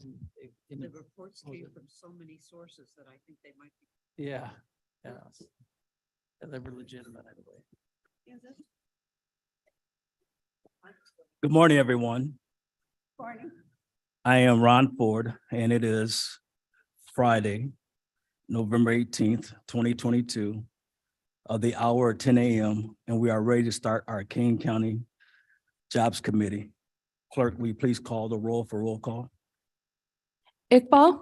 The reports came from so many sources that I think they might be. Yeah, yeah. And they were legitimate anyway. Yeah, that's Good morning, everyone. morning. I am Ron Ford, and it is Friday, November 18th, 2022, of the hour at 10 a.m., and we are ready to start our Kane County Jobs Committee. Clerk, will you please call the roll for roll call? Iqbal,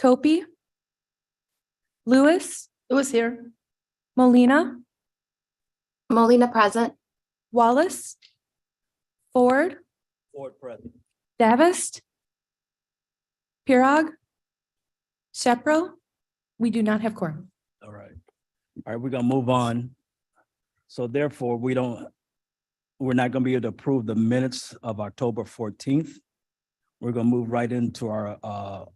Kopi, Lewis. Lewis here. Molina, Molina present. Wallace, Ford, Ford present. Davist, Pirog, Shepro. We do not have quorum. All right. All right, we're gonna move on. So therefore, we're not gonna be able to approve the minutes of October 14th. We're gonna move right into our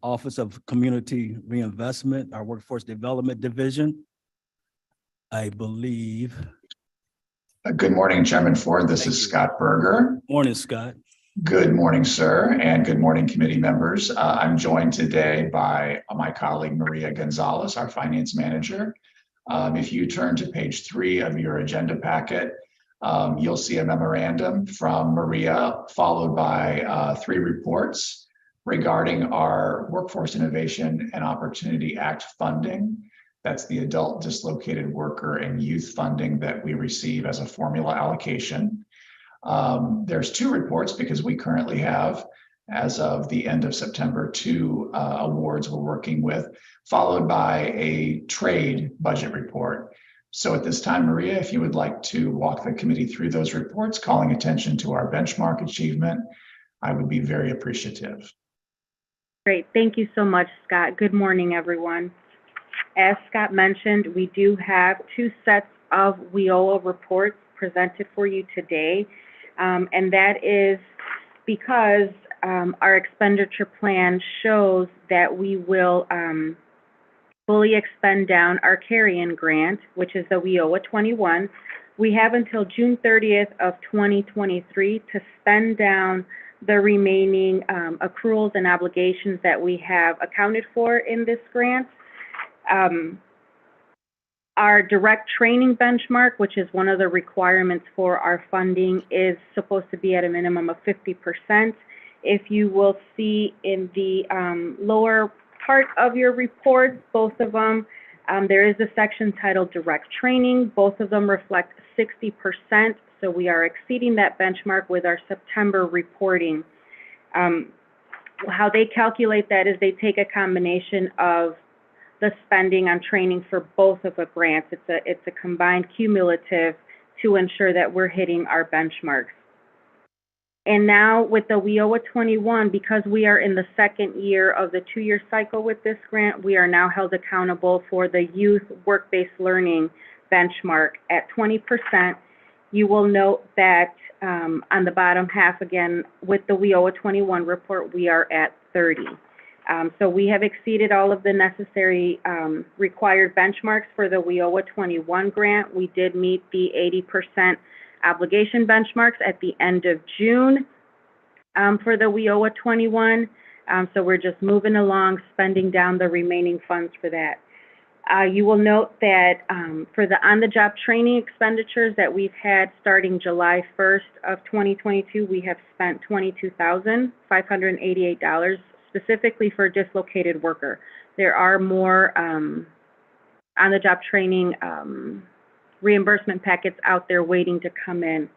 Office of Community Reinvestment, our Workforce Development Division. I believe. Good morning, Chairman Ford. This Thank is you. Scott Berger. Morning, Scott. Good morning, sir, and good morning, committee members. I'm joined today by my colleague, Maria Gonzalez, our finance manager. If you turn to page 3 of your agenda packet, you'll see a memorandum from Maria, followed by 3 reports regarding our Workforce Innovation and Opportunity Act funding. That's the adult dislocated worker and youth funding that we receive as a formula allocation. There's 2 reports because we currently have, as of the end of September, 2 awards we're working with, followed by a trade budget report. So at this time, Maria, if you would like to walk the committee through those reports, calling attention to our benchmark achievement, I would be very appreciative. Great. Thank you so much, Scott. Good morning, everyone. As Scott mentioned, we do have 2 sets of WIOA reports presented for you today. And that is because our expenditure plan shows that we will fully expend down our carry-in grant, which is the WIOA 21. We have until June 30th of 2023 to spend down the remaining accruals and obligations that we have accounted for in this grant. Our direct training benchmark, which is one of the requirements for our funding, is supposed to be at a minimum of 50%. If you will see in the lower part of your report, both of them, there is a section titled direct training. Both of them reflect 60%, so we are exceeding that benchmark with our September reporting. How they calculate that is they take a combination of the spending on training for both of the grants. It's a combined cumulative to ensure that we're hitting our benchmarks. And now with the WIOA 21, because we are in the 2nd year of the 2-year cycle with this grant, we are now held accountable for the youth work-based learning benchmark at 20%. You will note that on the bottom half, again, with the WIOA 21 report, we are at 30. So we have exceeded all of the necessary required benchmarks for the WIOA 21 grant. We did meet the 80% obligation benchmarks at the end of June for the WIOA 21. So we're just moving along, spending down the remaining funds for that. You will note that for the on-the-job training expenditures that we've had starting July 1st of 2022, we have spent $22,588 specifically for dislocated worker. There are more on-the-job training reimbursement packets out there waiting to come in.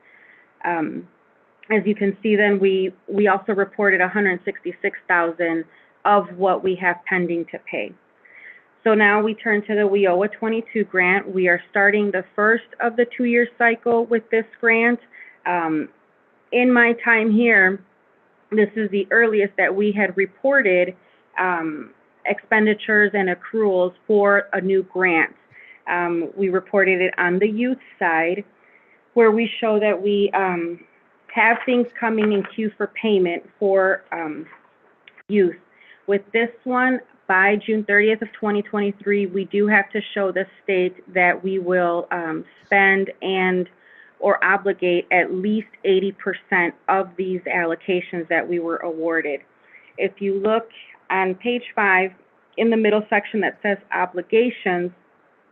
As you can see, then we also reported $166,000 of what we have pending to pay. So now we turn to the WIOA 22 grant. We are starting the first of the 2-year cycle with this grant. In my time here, this is the earliest that we had reported expenditures and accruals for a new grant. We reported it on the youth side, where we show that we have things coming in queue for payment for youth. With this one, by June 30th of 2023, we do have to show the state that we will spend and or obligate at least 80% of these allocations that we were awarded. If you look on page 5, in the middle section that says obligations,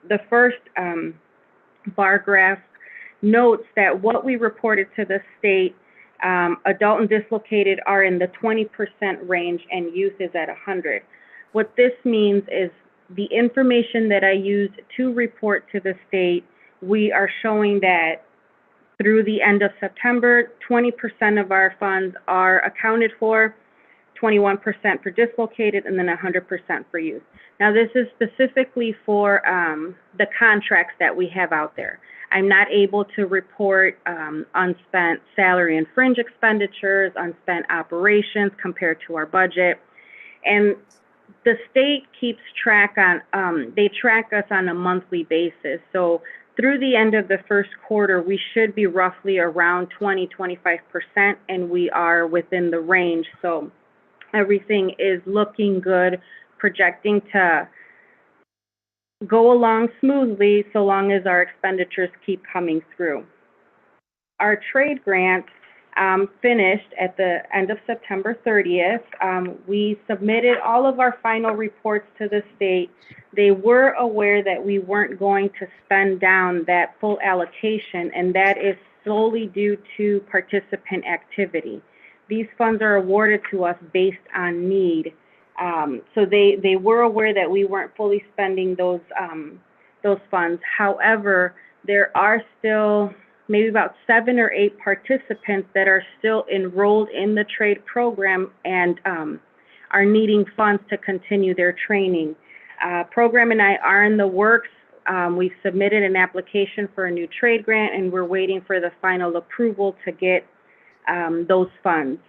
the first bar graph notes that what we reported to the state, adult and dislocated are in the 20% range and youth is at 100. What this means is the information that I used to report to the state, we are showing that through the end of September, 20% of our funds are accounted for, 21% for dislocated, and then 100% for youth. Now, this is specifically for the contracts that we have out there. I'm not able to report unspent salary and fringe expenditures, unspent operations compared to our budget. And the state keeps track on, they track us on a monthly basis. So through the end of the first quarter, we should be roughly around 20–25%, and we are within the range. So everything is looking good, projecting to go along smoothly so long as our expenditures keep coming through. Our trade grant finished at the end of September 30th. We submitted all of our final reports to the state. They were aware that we weren't going to spend down that full allocation, and that is solely due to participant activity. These funds are awarded to us based on need. So they were aware that we weren't fully spending those funds. However, there are still maybe about 7 or 8 participants that are still enrolled in the trade program and are needing funds to continue their training. Program and I are in the works. We've submitted an application for a new trade grant, and we're waiting for the final approval to get those funds.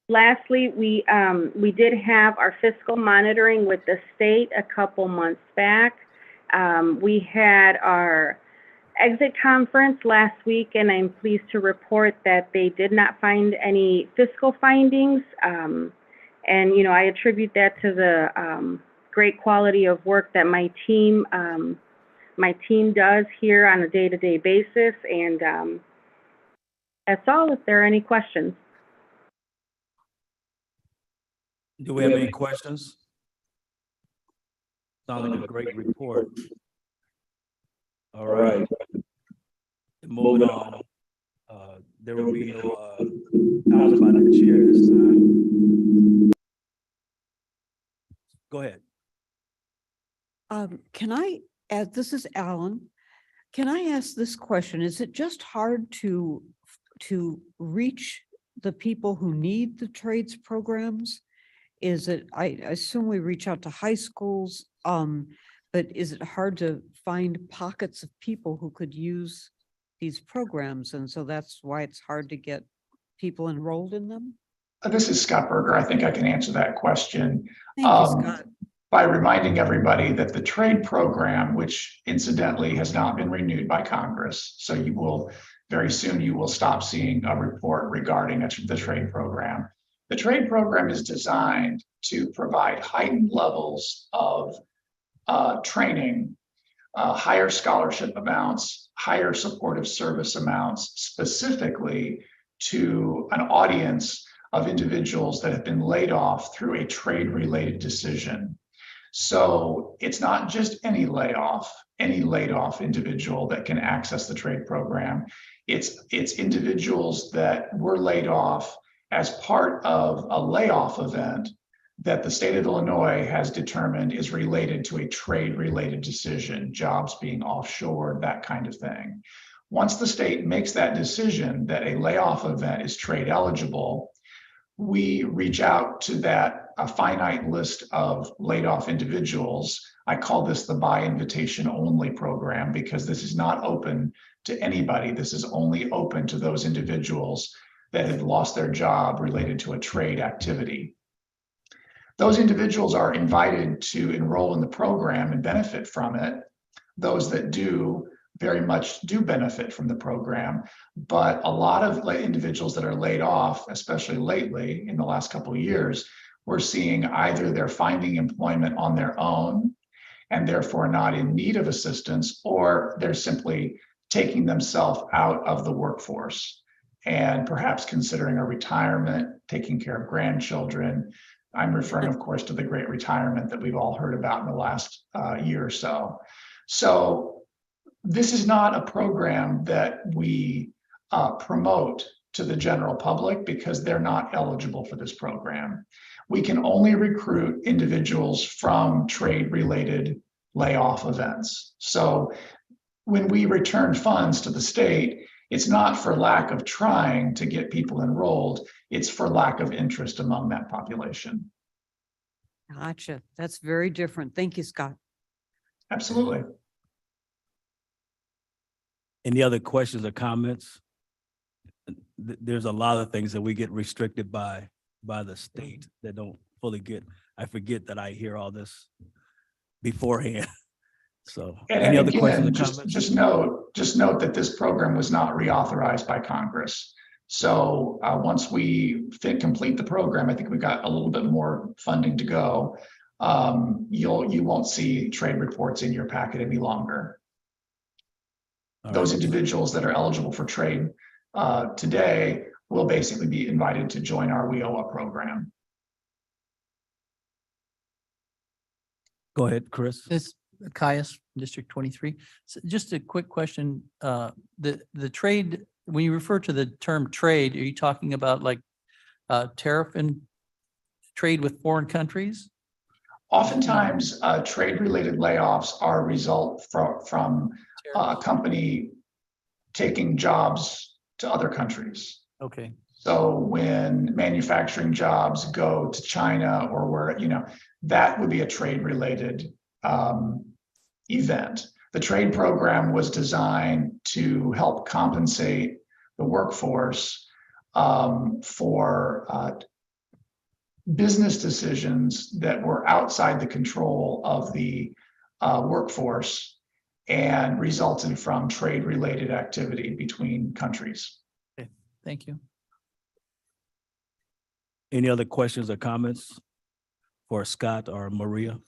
Lastly, we did have our fiscal monitoring with the state a couple months back. We had our exit conference last week, and I'm pleased to report that they did not find any fiscal findings. And, you know, I attribute that to the great quality of work that my team does here on a day-to-day basis. And that's all, if there are any questions. Do we have any questions? Sounds like a great report. All right. Moving on. There will be no comments by the chair this time. Go ahead. Can I add, this is Alan. Can I ask this question? Is it just hard to reach the people who need the trades programs? Is it, I assume we reach out to high schools, but is it hard to find pockets of people who could use these programs? And so that's why it's hard to get people enrolled in them? This is Scott Berger. I think I can answer that question. Thank you, Scott. By reminding everybody that the trade program, which incidentally has not been renewed by Congress, so you will very soon you will stop seeing a report regarding the trade program. The trade program is designed to provide heightened levels of training, higher scholarship amounts, higher supportive service amounts, specifically to an audience of individuals that have been laid off through a trade-related decision. So it's not just any laid off individual that can access the trade program. It's individuals that were laid off as part of a layoff event that the state of Illinois has determined is related to a trade-related decision, jobs being offshored, that kind of thing. Once the state makes that decision that a layoff event is trade eligible, we reach out to a finite list of laid off individuals. I call this the by invitation only program because this is not open to anybody. This is only open to those individuals that have lost their job related to a trade activity. Those individuals are invited to enroll in the program and benefit from it. Those that do very much do benefit from the program, but a lot of individuals that are laid off, especially lately in the last couple of years, we're seeing either they're finding employment on their own and therefore not in need of assistance, or they're simply taking themselves out of the workforce. and perhaps considering a retirement, taking care of grandchildren. I'm referring, of course, to the great retirement that we've all heard about in the last year or so. So this is not a program that we promote to the general public because they're not eligible for this program. We can only recruit individuals from trade-related layoff events. So when we return funds to the state, it's not for lack of trying to get people enrolled, it's for lack of interest among that population. Gotcha. That's very different. Thank you, Scott. Absolutely. Any other questions or comments? There's a lot of things that we get restricted by the state that don't fully get. I forget that I hear all this beforehand. So And any other again, questions or just, comments? just note that this program was not reauthorized by Congress. So once we complete the program, I think we've got a little bit more funding to go. You won't see trade reports in your packet any longer. All Those right. individuals that are eligible for trade today will basically be invited to join our WIOA program. Go ahead, Chris. This Caius, District 23. So just a quick question. The trade, when you refer to the term trade, are you talking about like tariff and trade with foreign countries? Oftentimes, trade-related layoffs are a result from a company taking jobs to other countries. Okay, So when manufacturing jobs go to China or where, that would be a trade-related event. The trade program was designed to help compensate the workforce for business decisions that were outside the control of the workforce and resulted from trade-related activity between countries. thank you. Any other questions or comments for Scott or Maria?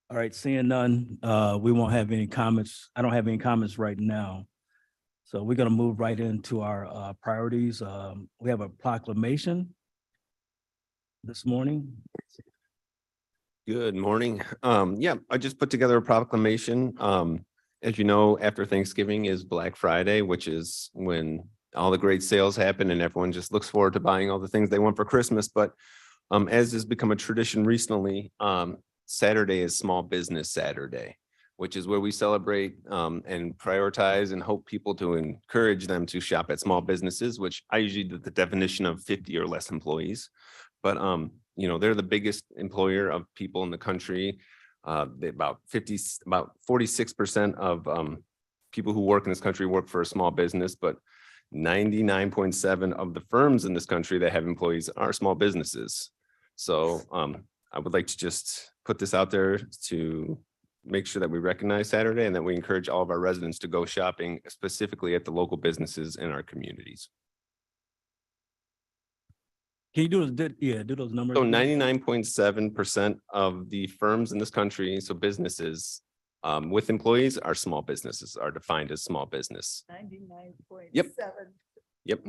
All right, seeing none, we won't have any comments. I don't have any comments right now. So we're gonna move right into our priorities. We have a proclamation this morning. Good morning. Yeah, I just put together a proclamation. As you know, after Thanksgiving is Black Friday, which is when all the great sales happen and everyone just looks forward to buying all the things they want for Christmas. But as has become a tradition recently, Saturday is Small Business Saturday, which is where we celebrate and prioritize and hope people to encourage them to shop at small businesses, which I usually do the definition of 50 or less employees. But they're the biggest employer of people in the country. About 46% of people who work in this country work for a small business, but 99.7% of the firms in this country that have employees are small businesses. So I would like to just put this out there to make sure that we recognize Saturday and that we encourage all of our residents to go shopping specifically at the local businesses in our communities. Can you do those numbers? So again? 99.7% of the firms in this country, so businesses with employees, are small businesses, are defined as small business. 99.7. Yep,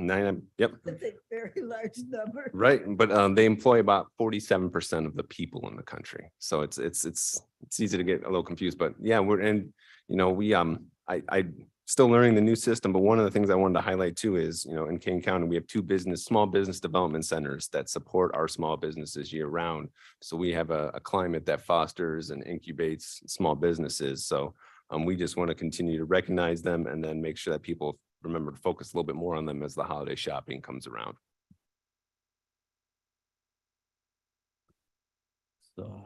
yep, That's a very large number. right. But they employ about 47% of the people in the country. So it's easy to get a little confused. But yeah, I still learning the new system. But one of the things I wanted to highlight too is, in Kane County, we have two small business development centers that support our small businesses year round. So we have a climate that fosters and incubates small businesses. So we just want to continue to recognize them and then make sure that people remember to focus a little bit more on them as the holiday shopping comes around. So,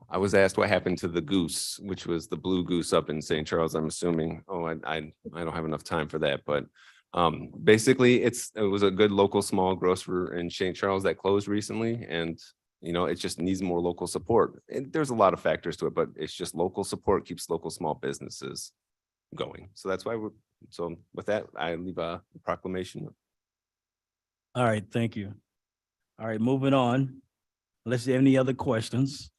I was asked what happened to the goose, which was the blue goose up in St. Charles. I'm assuming, I don't have enough time for that, but basically it was a good local small grocer in St. Charles that closed recently, and it just needs more local support. And there's a lot of factors to it, but it's just local support keeps local small businesses going. So that's why so with that, I leave a proclamation. all right, thank you. All right, moving on. Unless you have any other questions.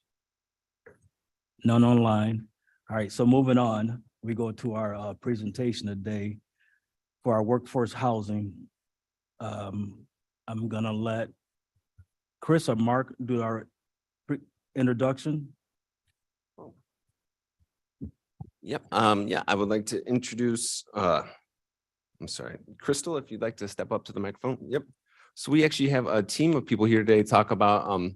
None online. All right, so moving on, we go to our presentation today. for our workforce housing, I'm gonna let Chris or Mark do our introduction. Yep, yeah, I would like to introduce, I'm sorry, Crystal, if you'd like to step up to the microphone. Yep. So we actually have a team of people here today to talk about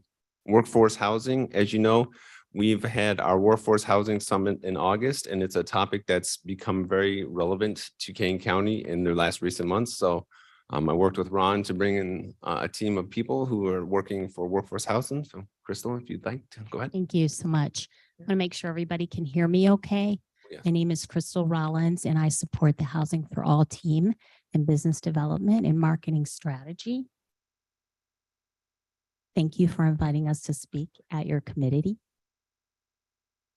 workforce housing. As you know, we've had our workforce housing summit in August, and it's a topic that's become very relevant to Kane County in their last recent months. So I worked with Ron to bring in a team of people who are working for workforce housing. So Crystal, if you'd like to go ahead. Thank you so much. I want to make sure everybody can hear me okay. Yes. My name is Crystal Rollins, and I support the Housing for All team in business development and marketing strategy. Thank you for inviting us to speak at your committee.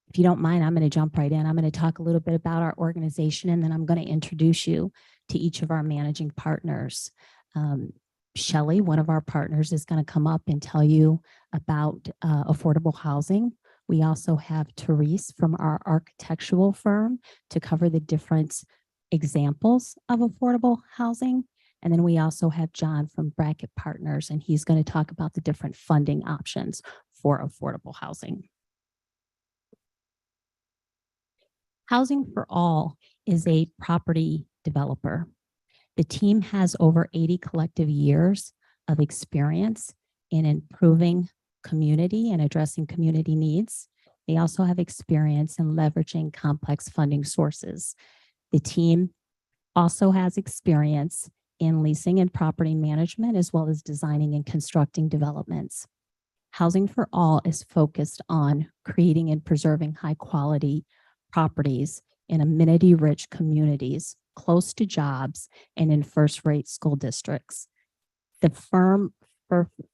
If you don't mind, I'm going to jump right in. I'm going to talk a little bit about our organization, and then I'm going to introduce you to each of our managing partners. Shelley, one of our partners, is going to come up and tell you about affordable housing. We also have Therese from our architectural firm to cover the different examples of affordable housing. And then we also have John from Bracket Partners, and he's going to talk about the different funding options for affordable housing. Housing for All is a property developer. The team has over 80 collective years of experience in improving community and addressing community needs. They also have experience in leveraging complex funding sources. The team also has experience in leasing and property management, as well as designing and constructing developments. Housing for All is focused on creating and preserving high quality properties in amenity-rich communities close to jobs and in first-rate school districts. The firm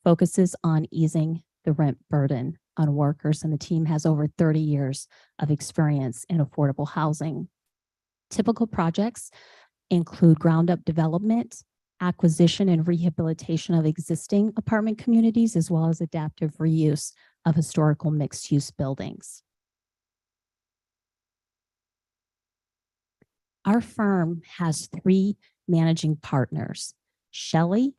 focuses on easing the rent burden on workers, and the team has over 30 years of experience in affordable housing. Typical projects include ground-up development, acquisition and rehabilitation of existing apartment communities, as well as adaptive reuse of historical mixed-use buildings. Our firm has 3 managing partners: Shelley,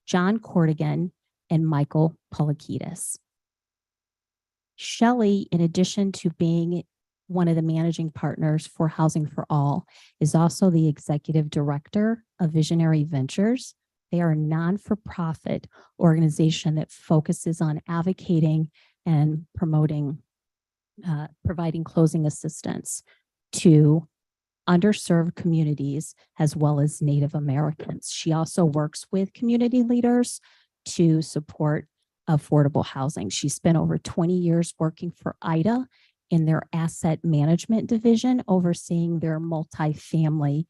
John Cordigan, and Michael Polakidis. Shelley, in addition to being one of the managing partners for Housing for All, is also the executive director of Visionary Ventures. They are a non-for-profit organization that focuses on advocating and promoting, providing closing assistance to underserved communities as well as Native Americans. She also works with community leaders to support affordable housing. She spent over 20 years working for IDA in their asset management division, overseeing their multifamily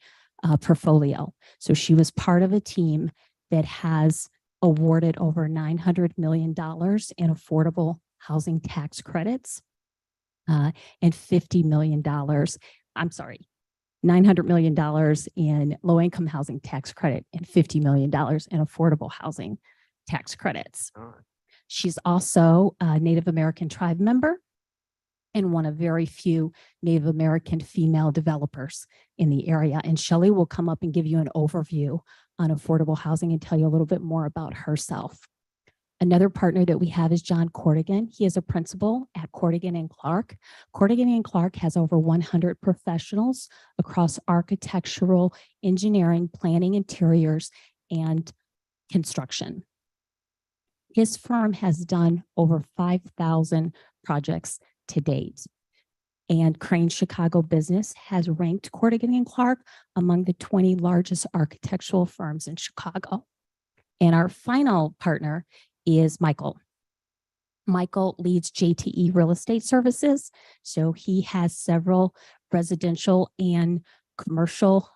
portfolio. So she was part of a team that has awarded over $900 million in affordable housing tax credits and $50 million, I'm sorry, $900 million in low-income housing tax credit and $50 million in affordable housing tax credits. She's also a Native American tribe member and one of very few Native American female developers in the area. And Shelley will come up and give you an overview on affordable housing and tell you a little bit more about herself. Another partner that we have is John Cordigan. He is a principal at Cordigan and Clark. Cordigan and Clark has over 100 professionals across architectural, engineering, planning, interiors, and construction. His firm has done over 5,000 projects to date. And Crane Chicago Business has ranked Cordigan and Clark among the 20 largest architectural firms in Chicago. And our final partner is Michael. Michael leads JTE Real Estate Services. So he has several residential and commercial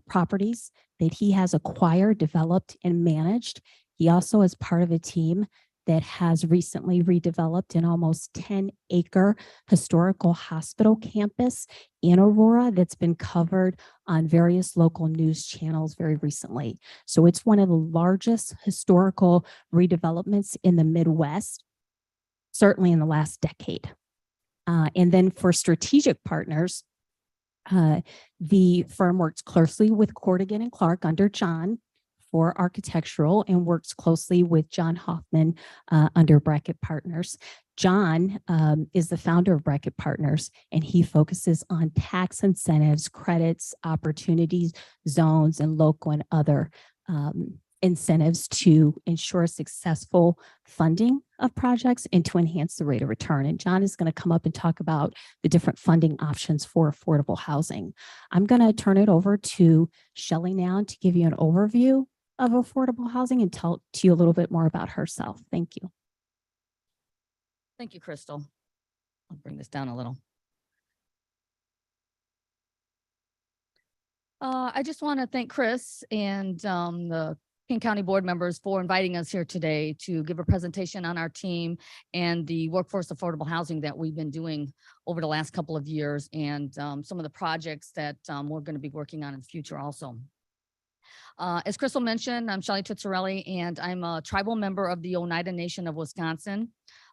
properties that he has acquired, developed, and managed. He also is part of a team that has recently redeveloped an almost 10-acre historical hospital campus in Aurora that's been covered on various local news channels very recently. So it's one of the largest historical redevelopments in the Midwest, certainly in the last decade. And then for strategic partners, The firm works closely with Cordigan and Clark under John for architectural and works closely with John Hoffman under Brackett Partners. John is the founder of Brackett Partners, and he focuses on tax incentives, credits, opportunities, zones, and local and other incentives to ensure successful funding of projects and to enhance the rate of return. And John is going to come up and talk about the different funding options for affordable housing. I'm going to turn it over to Shelley now to give you an overview of affordable housing and tell to you a little bit more about herself. Thank you. Thank you, Crystal. I'll bring this down a little. I just want to thank Chris and the King County Board members for inviting us here today to give a presentation on our team and the workforce affordable housing that we've been doing over the last couple of years, and some of the projects that we're going to be working on in the future also. As Crystal mentioned, I'm Shelley Tizzarelli, and I'm a tribal member of the Oneida Nation of Wisconsin.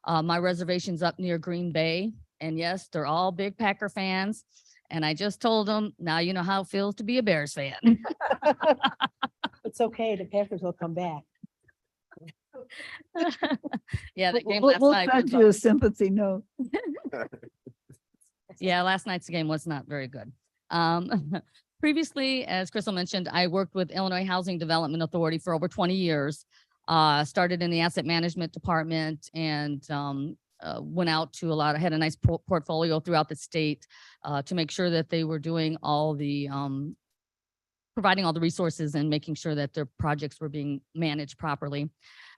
My reservation's up near Green Bay, and yes, they're all big Packer fans. And I just told them, now you know how it feels to be a Bears fan. It's okay, the Packers will come back. Yeah, that game We'll last we'll night. send was you a sympathy note. Yeah, last night's game was not very good. Previously, as Crystal mentioned, I worked with Illinois Housing Development Authority for over 20 years. Started in the asset management department and went out to had a nice portfolio throughout the state to make sure that they were doing all the providing all the resources and making sure that their projects were being managed properly.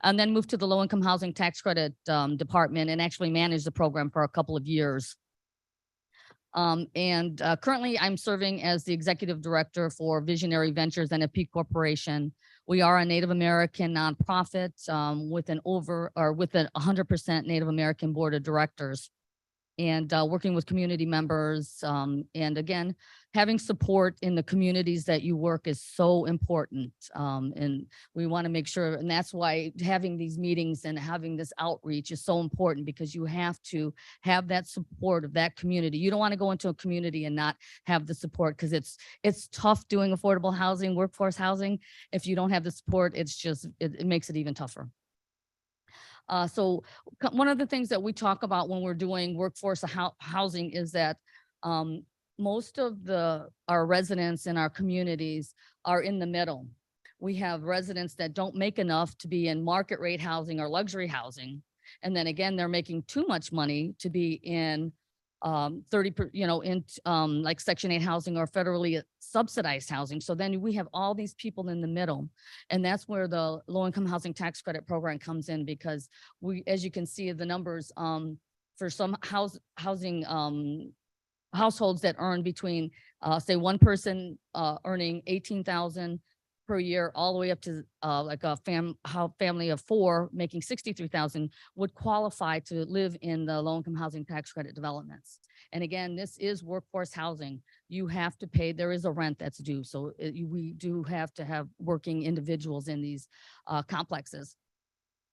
And then moved to the low income housing tax credit department and actually managed the program for a couple of years. Currently I'm serving as the executive director for Visionary Ventures and a P Corporation. We are a Native American nonprofit with a 100% Native American board of directors, and working with community members. And again, having support in the communities that you work is so important. And we want to make sure, and that's why having these meetings and having this outreach is so important, because you have to have that support of that community. You don't want to go into a community and not have the support, because it's tough doing affordable housing, workforce housing. If you don't have the support, it makes it even tougher. So one of the things that we talk about when we're doing workforce housing is that most of our residents in our communities are in the middle. We have residents that don't make enough to be in market rate housing or luxury housing. And then again, they're making too much money to be in like Section 8 housing or federally subsidized housing. So then we have all these people in the middle, and that's where the low income housing tax credit program comes in, because as you can see the numbers, for some housing households that earn between say one person earning 18,000 per year, all the way up to like a family of 4 making 63,000 would qualify to live in the low income housing tax credit developments. And again, this is workforce housing. You have to pay, there is a rent that's due. So we do have to have working individuals in these complexes.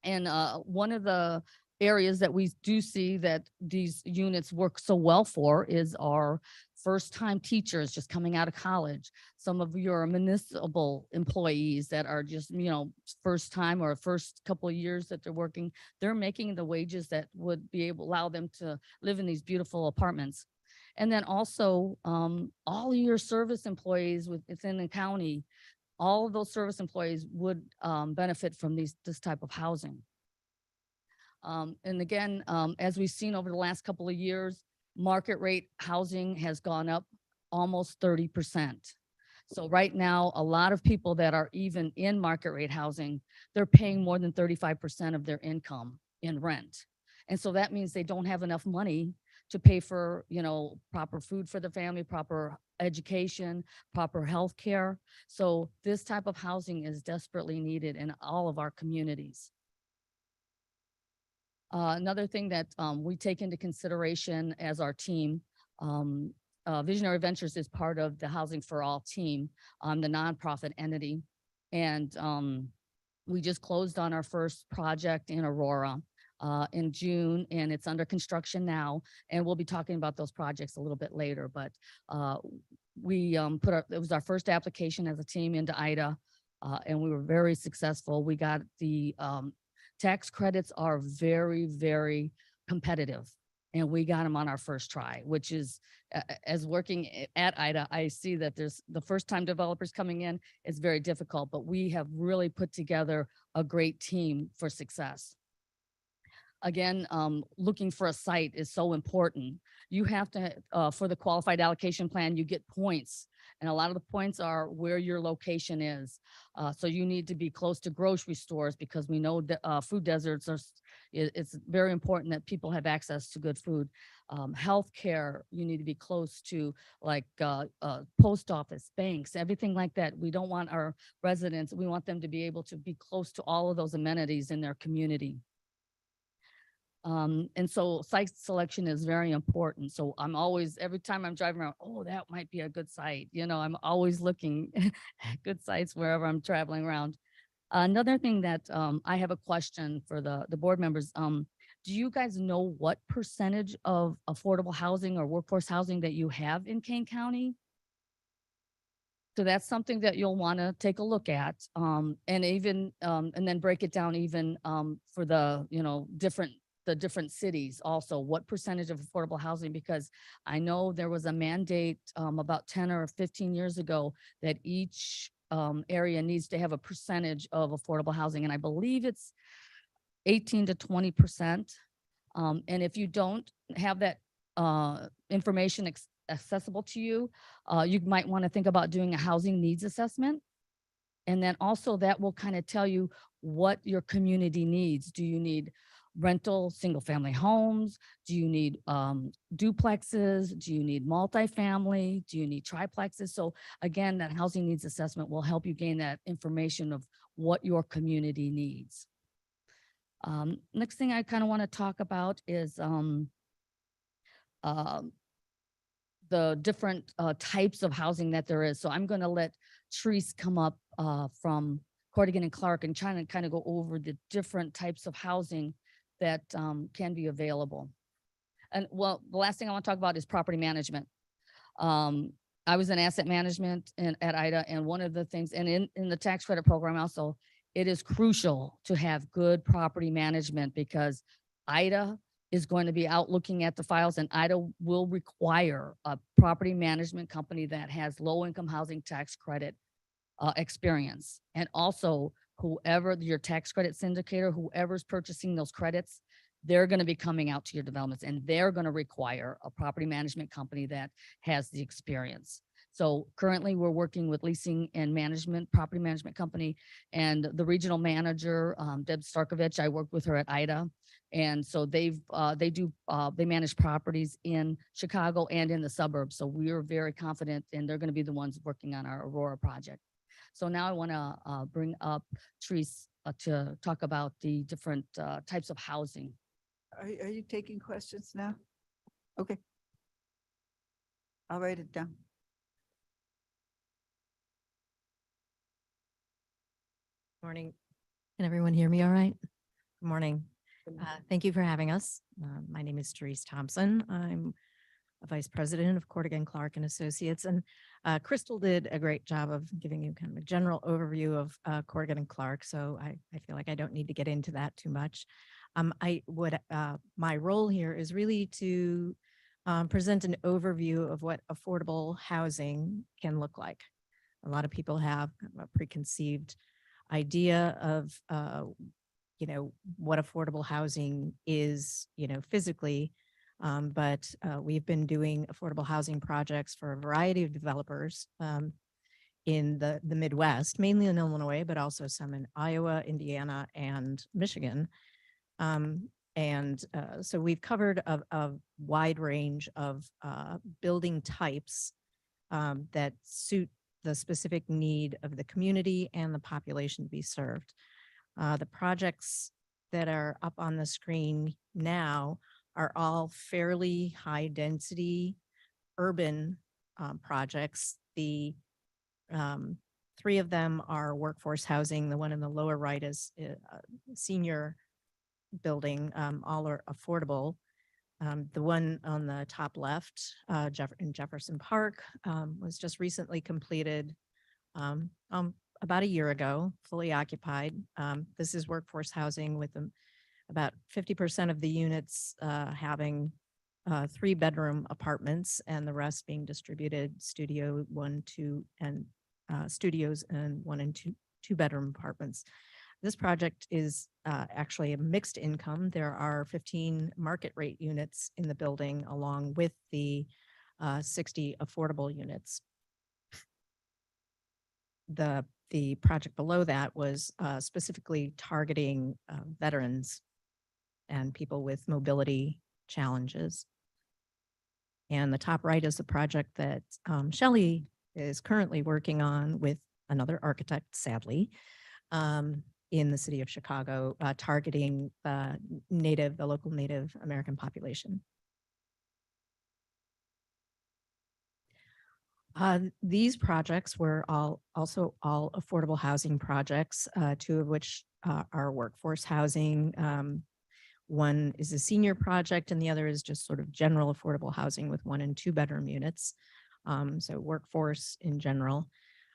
And one of the areas that we do see that these units work so well for is our first-time teachers just coming out of college. Some of your municipal employees that are just, first time or first couple of years that they're working, they're making the wages that would allow them to live in these beautiful apartments. And then also all your service employees within the county, all of those service employees would benefit from this type of housing. And again, as we've seen over the last couple of years, market rate housing has gone up almost 30%. So right now, a lot of people that are even in market rate housing, they're paying more than 35% of their income in rent. And so that means they don't have enough money to pay for, proper food for the family, proper education, proper health care. So this type of housing is desperately needed in all of our communities. Another thing that we take into consideration as our team, Visionary Ventures is part of the Housing for All team, the nonprofit entity. And we just closed on our first project in Aurora. in June, and it's under construction now. And we'll be talking about those projects a little bit later, but we it was our first application as a team into IDA, and we were very successful. We got the tax credits are very, very competitive, and we got them on our first try, which is as working at IDA, I see that there's the first time developers coming in is very difficult, but we have really put together a great team for success. Again, looking for a site is so important. You have to, for the qualified allocation plan, you get points. And a lot of the points are where your location is. So you need to be close to grocery stores because we know that food deserts are, it's very important that people have access to good food. Healthcare, you need to be close to like post office, banks, everything like that. We don't want our residents, we want them to be able to be close to all of those amenities in their community. And so site selection is very important. So I'm always, every time I'm driving around, oh, that might be a good site. You know, I'm always looking at good sites wherever I'm traveling around. Another thing that I have a question for the board members. Do you guys know what percentage of affordable housing or workforce housing that you have in Kane County? So that's something that you'll want to take a look at, and even and then break it down even for the, you know, the different cities also, what percentage of affordable housing, because I know there was a mandate about 10 or 15 years ago that each area needs to have a percentage of affordable housing. And I believe it's 18 to 20%. And if you don't have that information accessible to you, you might want to think about doing a housing needs assessment. And then also that will kind of tell you what your community needs. Do you need rental single family homes? Do you need duplexes? Do you need multifamily? Do you need triplexes? So again, that housing needs assessment will help you gain that information of what your community needs. Next thing I kind of want to talk about is the different types of housing that there is. So I'm going to let Therese come up from Corrigan and Clark and trying to kind of go over the different types of housing that can be available. And well, the last thing I want to talk about is property management. I was in asset management at IDA, and one of the things, and in the tax credit program also, it is crucial to have good property management because IDA is going to be out looking at the files, and IDA will require a property management company that has low income housing tax credit experience. And also whoever your tax credit syndicator, whoever's purchasing those credits, they're going to be coming out to your developments and they're going to require a property management company that has the experience. So currently we're working with leasing and management, property management company, and the regional manager, Deb Starkovich, I worked with her at IDA. And so they manage properties in Chicago and in the suburbs. So we are very confident, and they're going to be the ones working on our Aurora project. So now I want to bring up Therese to talk about the different types of housing. Are you taking questions now? Okay. I'll write it down. Morning. Can everyone hear me all right? Good morning. Thank you for having us. My name is Therese Thompson. I'm a vice president of Corrigan Clark and Associates. And Crystal did a great job of giving you kind of a general overview of Corrigan and Clark. So I feel like I don't need to get into that too much. My role here is really to present an overview of what affordable housing can look like. A lot of people have a preconceived idea of, what affordable housing is, physically. But we've been doing affordable housing projects for a variety of developers in the Midwest, mainly in Illinois, but also some in Iowa, Indiana, and Michigan. So we've covered a wide range of building types that suit the specific need of the community and the population to be served. The projects that are up on the screen now are all fairly high density urban projects. The three of them are workforce housing. The one in the lower right is senior building, all are affordable. The one on the top left, in Jefferson Park, was just recently completed about a year ago, fully occupied. This is workforce housing with about 50% of the units having 3-bedroom apartments and the rest being distributed studio 1, 2, and studios and 1 and 2-bedroom apartments. This project is actually a mixed income. There are 15 market rate units in the building along with the 60 affordable units. The project below that was specifically targeting veterans and people with mobility challenges. And the top right is the project that Shelley is currently working on with another architect, sadly, in the city of Chicago, targeting the local Native American population. These projects were also all affordable housing projects, 2 of which are workforce housing. One is a senior project and the other is just sort of general affordable housing with 1 and 2-bedroom units. So workforce in general.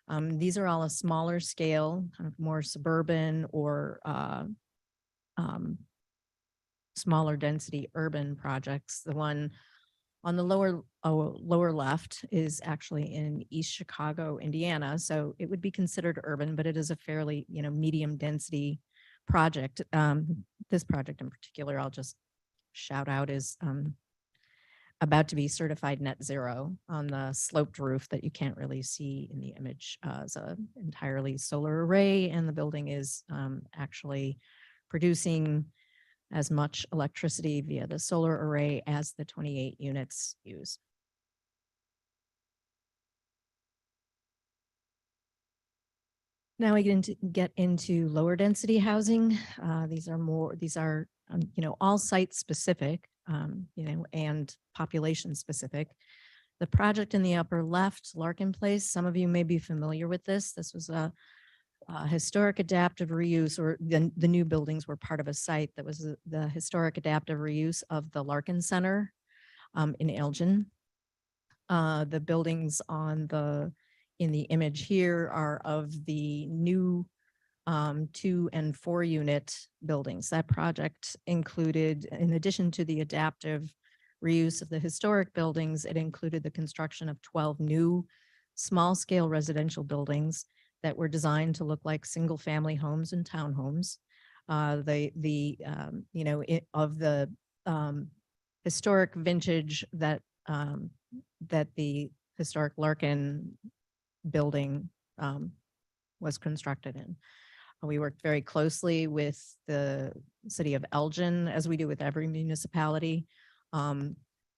These are all a smaller scale, kind of more suburban or smaller density urban projects. The one on the lower left is actually in East Chicago, Indiana. So it would be considered urban, but it is a fairly, medium density project. This project in particular, I'll just shout out, is about to be certified net zero on the sloped roof that you can't really see in the image. It's an entirely solar array, and the building is actually producing as much electricity via the solar array as the 28 units use. Now we get into lower density housing. These are all site specific, and population specific. The project in the upper left, Larkin Place, some of you may be familiar with this. This was a historic adaptive reuse, or the new buildings were part of a site that was the historic adaptive reuse of the Larkin Center in Elgin. The buildings in the image here are of the new 2 and 4 unit buildings. That project included, in addition to the adaptive reuse of the historic buildings, it included the construction of 12 new small scale residential buildings that were designed to look like single family homes and townhomes. Of the historic vintage that the historic Larkin building was constructed in. We worked very closely with the city of Elgin, as we do with every municipality, on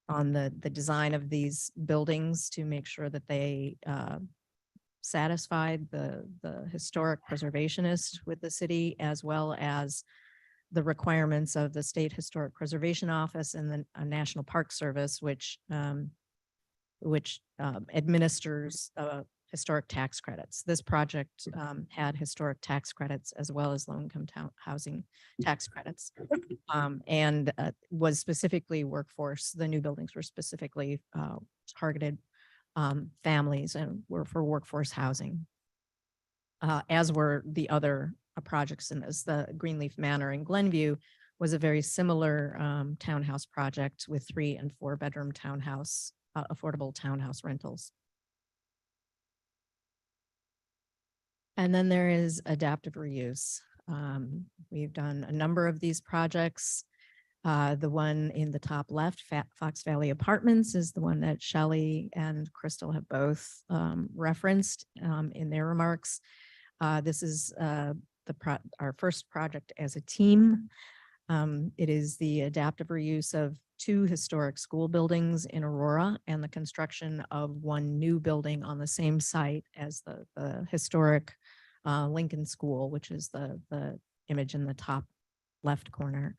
the design of these buildings to make sure that they satisfied the historic preservationist with the city, as well as the requirements of the State Historic Preservation Office and the National Park Service, which administers historic tax credits. This project had historic tax credits as well as low-income housing tax credits, and was specifically workforce. The new buildings were specifically targeted families and were for workforce housing, as were the other projects in this. The Greenleaf Manor in Glenview was a very similar townhouse project with 3 and 4 bedroom townhouse, affordable townhouse rentals. And then there is adaptive reuse. We've done a number of these projects. The one in the top left, Fox Valley Apartments, is the one that Shelley and Crystal have both referenced in their remarks. This is our first project as a team. It is the adaptive reuse of 2 historic school buildings in Aurora and the construction of 1 new building on the same site as the historic Lincoln School, which is the image in the top left corner.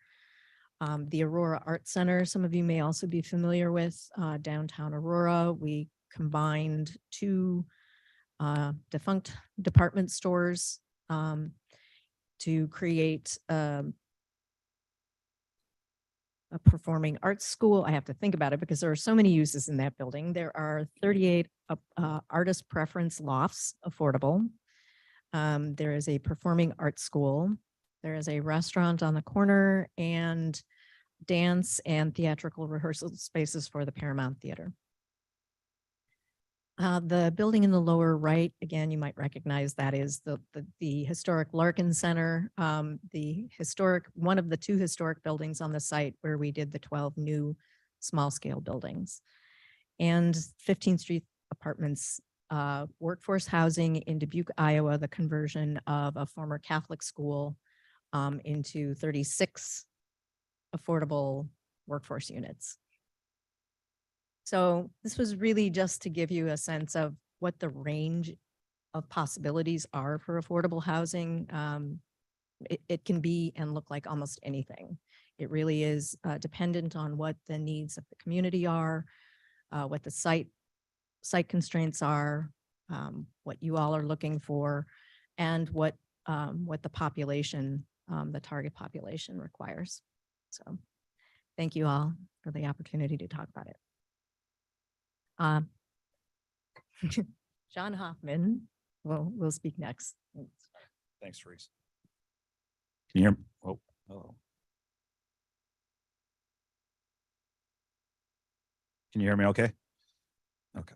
The Aurora Art Center, some of you may also be familiar with, downtown Aurora. We combined 2 defunct department stores to create a performing arts school. I have to think about it because there are so many uses in that building. There are 38 artist preference lofts, affordable. There is a performing arts school. There is a restaurant on the corner and dance and theatrical rehearsal spaces for the Paramount Theater. The building in the lower right, again, you might recognize that is the historic Larkin Center, one of the 2 historic buildings on the site where we did the 12 new small scale buildings. And 15th Street Apartments, workforce housing in Dubuque, Iowa, the conversion of a former Catholic school into 36 affordable workforce units. So this was really just to give you a sense of what the range of possibilities are for affordable housing. It can be and look like almost anything. It really is dependent on what the needs of the community are, what the site constraints are, what you all are looking for, and what the population, the target population requires. So thank you all for the opportunity to talk about it. John Hoffman will speak next. Thanks, Reese. Can you hear me? Oh, hello. Can you hear me okay? Okay.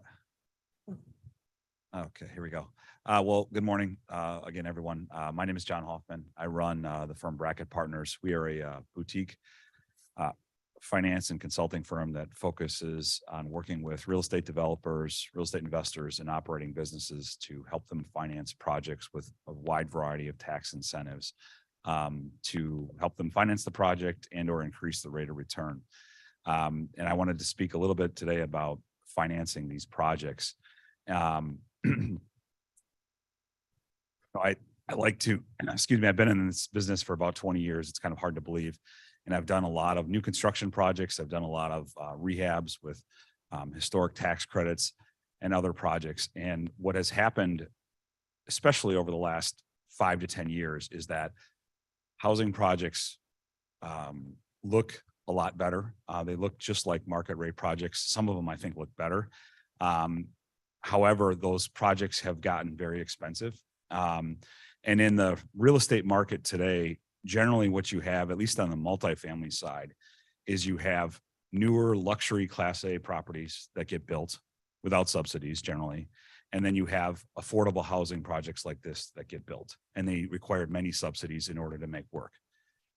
Okay, here we go. Well, good morning again, everyone. My name is John Hoffman. I run the firm Brackett Partners. We are a boutique finance and consulting firm that focuses on working with real estate developers, real estate investors, and operating businesses to help them finance projects with a wide variety of tax incentives to help them finance the project and or increase the rate of return. And I wanted to speak a little bit today about financing these projects. I like to, excuse me, I've been in this business for about 20 years. It's kind of hard to believe. And I've done a lot of new construction projects. I've done a lot of rehabs with historic tax credits and other projects. And what has happened, especially over the last 5 to 10 years, is that housing projects look a lot better. They look just like market rate projects. Some of them I think look better. However, those projects have gotten very expensive. And in the real estate market today, generally what you have, at least on the multifamily side, is you have newer luxury Class A properties that get built without subsidies generally. And then you have affordable housing projects like this that get built, and they require many subsidies in order to make work.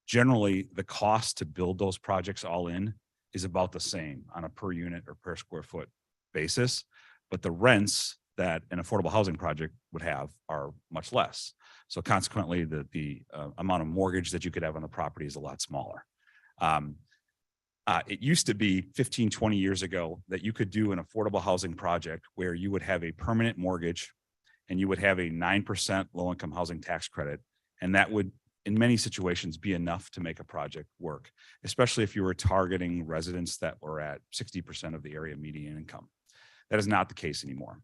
Generally, the cost to build those projects all in is about the same on a per unit or per square foot basis, but the rents that an affordable housing project would have are much less. So consequently, the amount of mortgage that you could have on the property is a lot smaller. It used to be 15, 20 years ago that you could do an affordable housing project where you would have a permanent mortgage and you would have a 9% low-income housing tax credit. And that would, in many situations, be enough to make a project work, especially if you were targeting residents that were at 60% of the area median income. That is not the case anymore.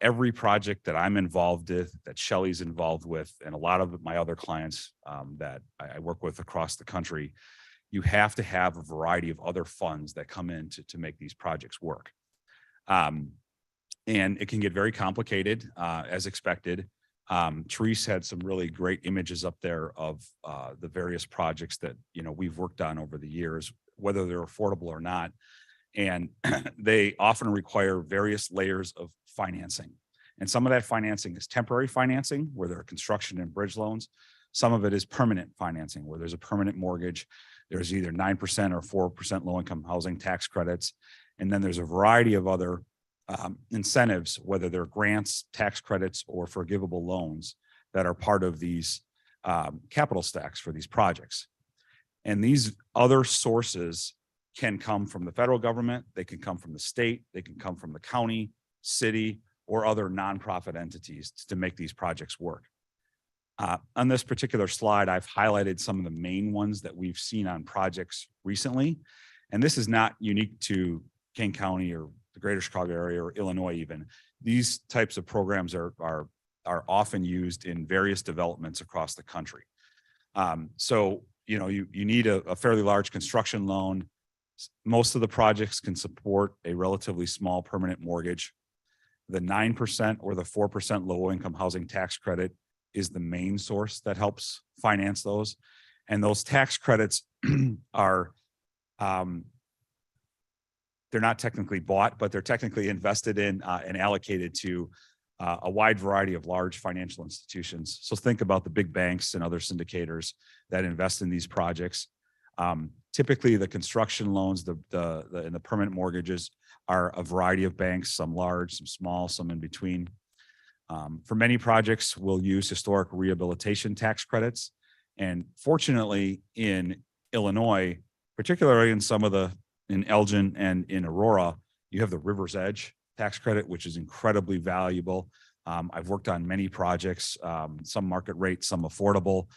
Every project that I'm involved with, that Shelley's involved with, and a lot of my other clients that I work with across the country, you have to have a variety of other funds that come in to make these projects work. And it can get very complicated as expected. Therese had some really great images up there of the various projects that we've worked on over the years, whether they're affordable or not. And they often require various layers of financing. And some of that financing is temporary financing, where there are construction and bridge loans. Some of it is permanent financing, where there's a permanent mortgage. There's either 9% or 4% low-income housing tax credits. And then there's a variety of other incentives, whether they're grants, tax credits, or forgivable loans that are part of these capital stacks for these projects. And these other sources can come from the federal government, they can come from the state, they can come from the county, city, or other nonprofit entities to make these projects work. On this particular slide, I've highlighted some of the main ones that we've seen on projects recently. And this is not unique to Kane County or the greater Chicago area or Illinois even. These types of programs are often used in various developments across the country. So you need a fairly large construction loan. Most of the projects can support a relatively small permanent mortgage. The 9% or the 4% low income housing tax credit is the main source that helps finance those. And those tax credits are, they're not technically bought, but they're technically invested in and allocated to a wide variety of large financial institutions. So think about the big banks and other syndicators that invest in these projects. Typically, the construction loans, and the permanent mortgages are a variety of banks, some large, some small, some in between. For many projects, we'll use historic rehabilitation tax credits. And fortunately, in Illinois, particularly in Elgin and in Aurora, you have the River's Edge tax credit, which is incredibly valuable. I've worked on many projects, some market rate, some affordable.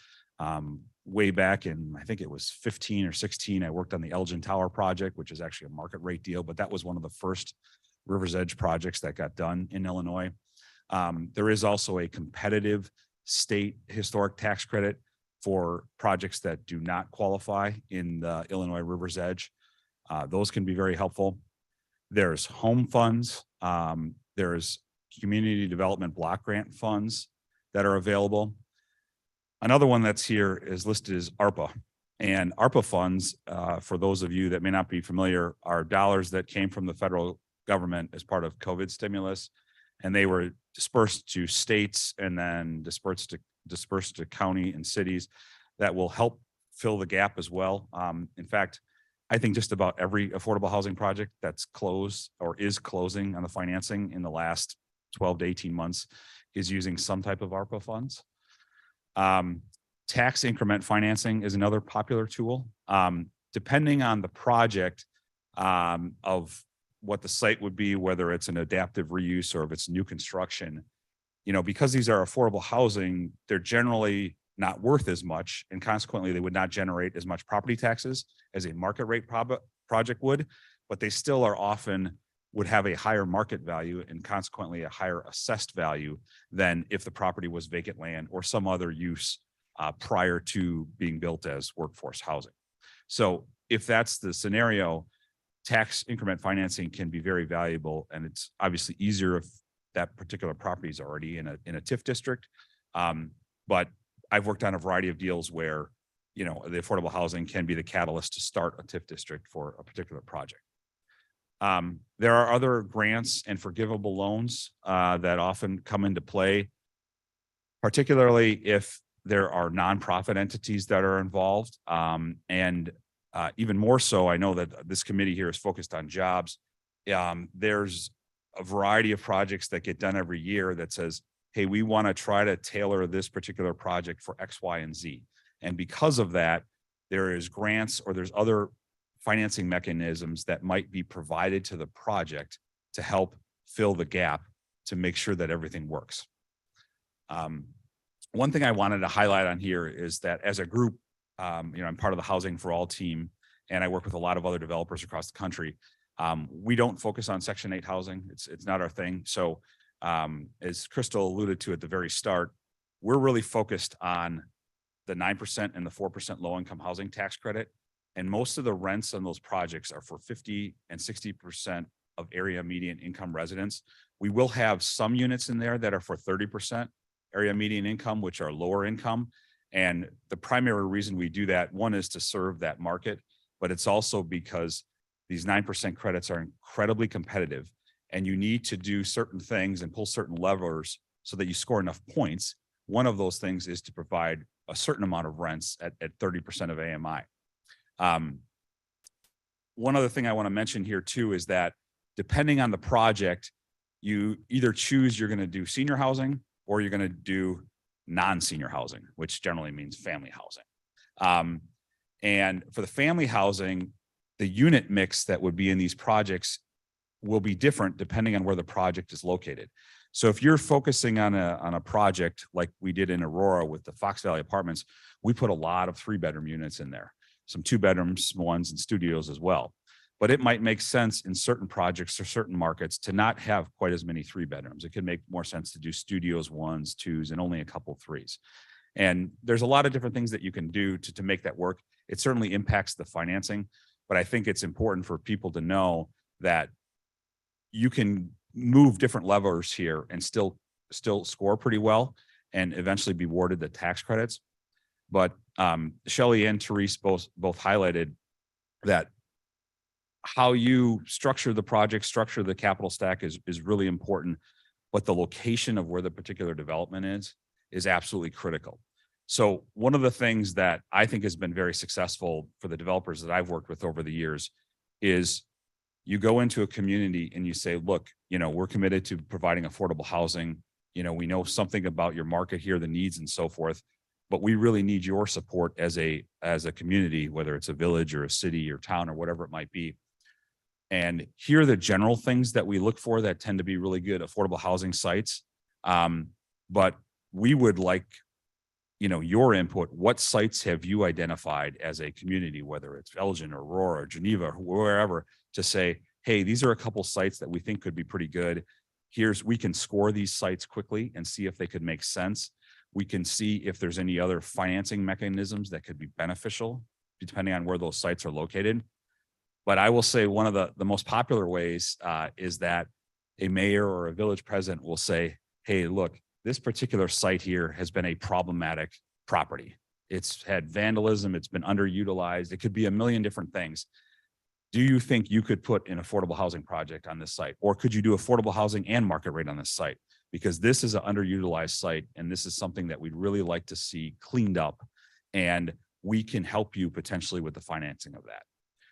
Way back in, I think it was 15 or 16, I worked on the Elgin Tower project, which is actually a market rate deal, but that was one of the first River's Edge projects that got done in Illinois. There is also a competitive state historic tax credit for projects that do not qualify in the Illinois River's Edge. Those can be very helpful. There's home funds. There's community development block grant funds that are available. Another one that's here is listed as ARPA. And ARPA funds, for those of you that may not be familiar, are dollars that came from the federal government as part of COVID stimulus. And they were dispersed to states and then dispersed to county and cities that will help fill the gap as well. In fact, I think just about every affordable housing project that's closed or is closing on the financing in the last 12 to 18 months is using some type of ARPA funds. Tax increment financing is another popular tool. Depending on the project of what the site would be, whether it's an adaptive reuse or if it's new construction, because these are affordable housing, they're generally not worth as much, and consequently they would not generate as much property taxes as a market rate project would, but they still are often would have a higher market value and consequently a higher assessed value than if the property was vacant land or some other use prior to being built as workforce housing. So if that's the scenario, tax increment financing can be very valuable, and it's obviously easier if that particular property is already in a TIF district. But I've worked on a variety of deals where, the affordable housing can be the catalyst to start a TIF district for a particular project. There are other grants and forgivable loans that often come into play, particularly if there are nonprofit entities that are involved. And even more so, I know that this committee here is focused on jobs. There's a variety of projects that get done every year that says, hey, we want to try to tailor this particular project for X, Y, and Z. And because of that, there is grants or there's other financing mechanisms that might be provided to the project to help fill the gap to make sure that everything works. One thing I wanted to highlight on here is that as a group, I'm part of the Housing for All team, and I work with a lot of other developers across the country. We don't focus on Section 8 housing. It's not our thing. So as Crystal alluded to at the very start, we're really focused on the 9% and the 4% low income housing tax credit. And most of the rents on those projects are for 50 and 60% of area median income residents. We will have some units in there that are for 30% area median income, which are lower income. And the primary reason we do that, one is to serve that market, but it's also because these 9% credits are incredibly competitive and you need to do certain things and pull certain levers so that you score enough points. One of those things is to provide a certain amount of rents at 30% of AMI. One other thing I want to mention here too is that depending on the project, you either choose you're going to do senior housing or you're going to do non-senior housing, which generally means family housing. And for the family housing, the unit mix that would be in these projects will be different depending on where the project is located. So if you're focusing on a project like we did in Aurora with the Fox Valley Apartments, we put a lot of 3-bedroom units in there, some 2-bedrooms ones and studios as well. But it might make sense in certain projects or certain markets to not have quite as many 3-bedrooms. It could make more sense to do studios, 1s, 2s, and only a couple 3s. And there's a lot of different things that you can do to make that work. It certainly impacts the financing, but I think it's important for people to know that you can move different levers here and still score pretty well and eventually be awarded the tax credits. But Shelley and Therese both highlighted that how you structure the project, structure the capital stack is really important, but the location of where the particular development is absolutely critical. So one of the things that I think has been very successful for the developers that I've worked with over the years is you go into a community and you say, look, we're committed to providing affordable housing. We know something about your market here, the needs and so forth, but we really need your support as a community, whether it's a village or a city or town or whatever it might be. And here are the general things that we look for that tend to be really good affordable housing sites. But we would like, your input. What sites have you identified as a community, whether it's Elgin or Aurora or Geneva or wherever, to say, hey, these are a couple sites that we think could be pretty good. We can score these sites quickly and see if they could make sense. We can see if there's any other financing mechanisms that could be beneficial, depending on where those sites are located. But I will say one of the most popular ways is that a mayor or a village president will say, hey, look, this particular site here has been a problematic property. It's had vandalism, it's been underutilized. It could be a million different things. Do you think you could put an affordable housing project on this site? Or could you do affordable housing and market rate on this site? Because this is an underutilized site and this is something that we'd really like to see cleaned up, and we can help you potentially with the financing of that.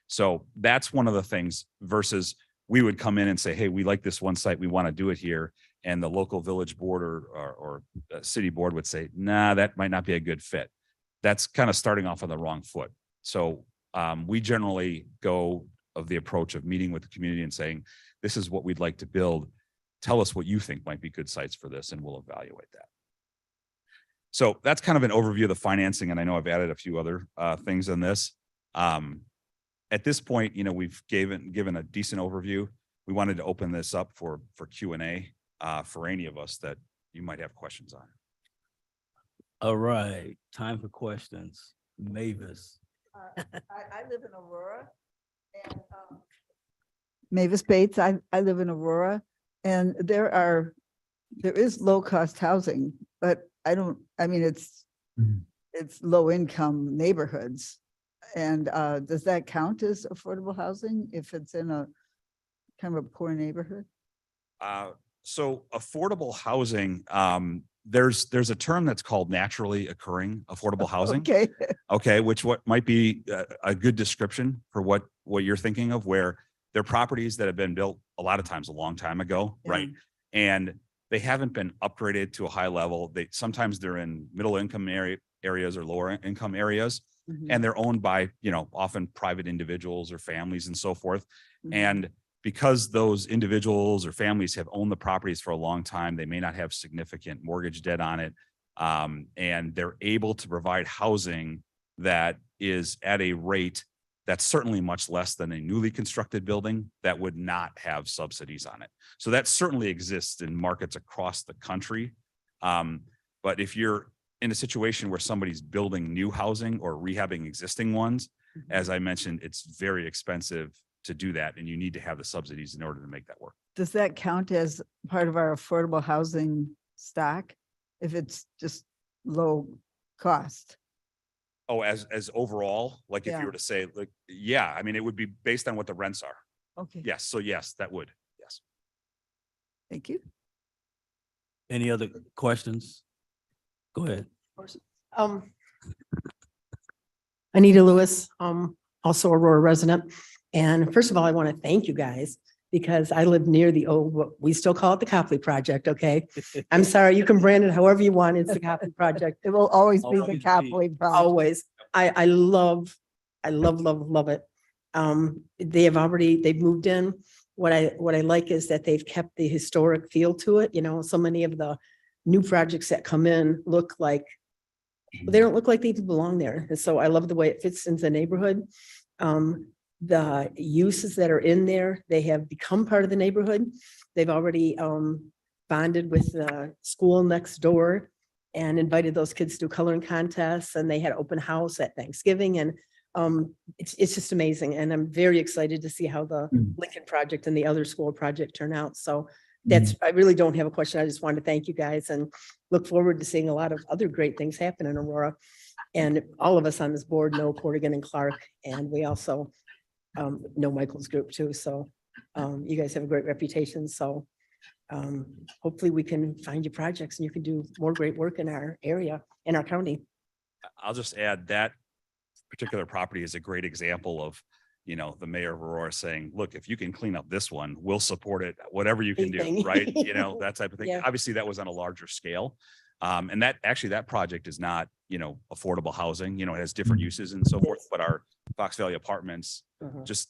So that's one of the things versus we would come in and say, hey, we like this one site, we want to do it here. And the local village board or city board would say, nah, that might not be a good fit. That's kind of starting off on the wrong foot. So we generally go of the approach of meeting with the community and saying, this is what we'd like to build. Tell us what you think might be good sites for this, and we'll evaluate that. So that's kind of an overview of the financing. And I know I've added a few other things in this. At this point, we've given a decent overview. We wanted to open this up for Q&A for any of us that you might have questions on. All right, time for questions. Mavis. I live in Aurora and Mavis Bates. I live in Aurora, and there is low cost housing, but it's low income neighborhoods. And does that count as affordable housing if it's in a kind of a poor neighborhood? So affordable housing, there's a term that's called naturally occurring affordable housing. Okay, which might be a good description for what you're thinking of, where they're properties that have been built a lot of times a long time ago, right? And they haven't been upgraded to a high level. Sometimes they're in middle income areas or lower income areas, and they're owned by, often private individuals or families and so forth. And because those individuals or families have owned the properties for a long time, they may not have significant mortgage debt on it. And they're able to provide housing that is at a rate that's certainly much less than a newly constructed building that would not have subsidies on it. So that certainly exists in markets across the country. But if you're in a situation where somebody's building new housing or rehabbing existing ones, as I mentioned, it's very expensive to do that, and you need to have the subsidies in order to make that work. Does that count as part of our affordable housing stock if it's just low cost? Oh, as overall, like if you were to say, like, yeah, it would be based on what the rents are. Okay. Yes. So yes, that would. Yes. Thank you. Any other questions? Go ahead. Anita Lewis, also Aurora resident. And first of all, I want to thank you guys because I live near the old, we still call it the Copley Project, okay? I'm sorry, you can brand it however you want. It's the Copley Project. It will always be the Copley Project. Always. I love it. They've moved in. What I like is that they've kept the historic feel to it. So many of the new projects that come in look like, they don't look like they even belong there. And so I love the way it fits into the neighborhood. The uses that are in there, they have become part of the neighborhood. They've already bonded with the school next door. and invited those kids to coloring contests, and they had open house at Thanksgiving, and it's just amazing. And I'm very excited to see how the Lincoln project and the other school project turn out. So I really don't have a question. I just wanted to thank you guys and look forward to seeing a lot of other great things happen in Aurora. And all of us on this board know Corrigan and Clark, and we also know Michael's group too. So you guys have a great reputation. So hopefully we can find you projects and you can do more great work in our area, in our county. I'll just add that particular property is a great example of, you know, the mayor of Aurora saying, look, if you can clean up this one, we'll support it, whatever you can do, Anything. right? You know, that type of thing. Yeah. Obviously, that was on a larger scale. And that project is not, you know, affordable housing, you know, it has different uses and so forth, but our Fox Valley Apartments, just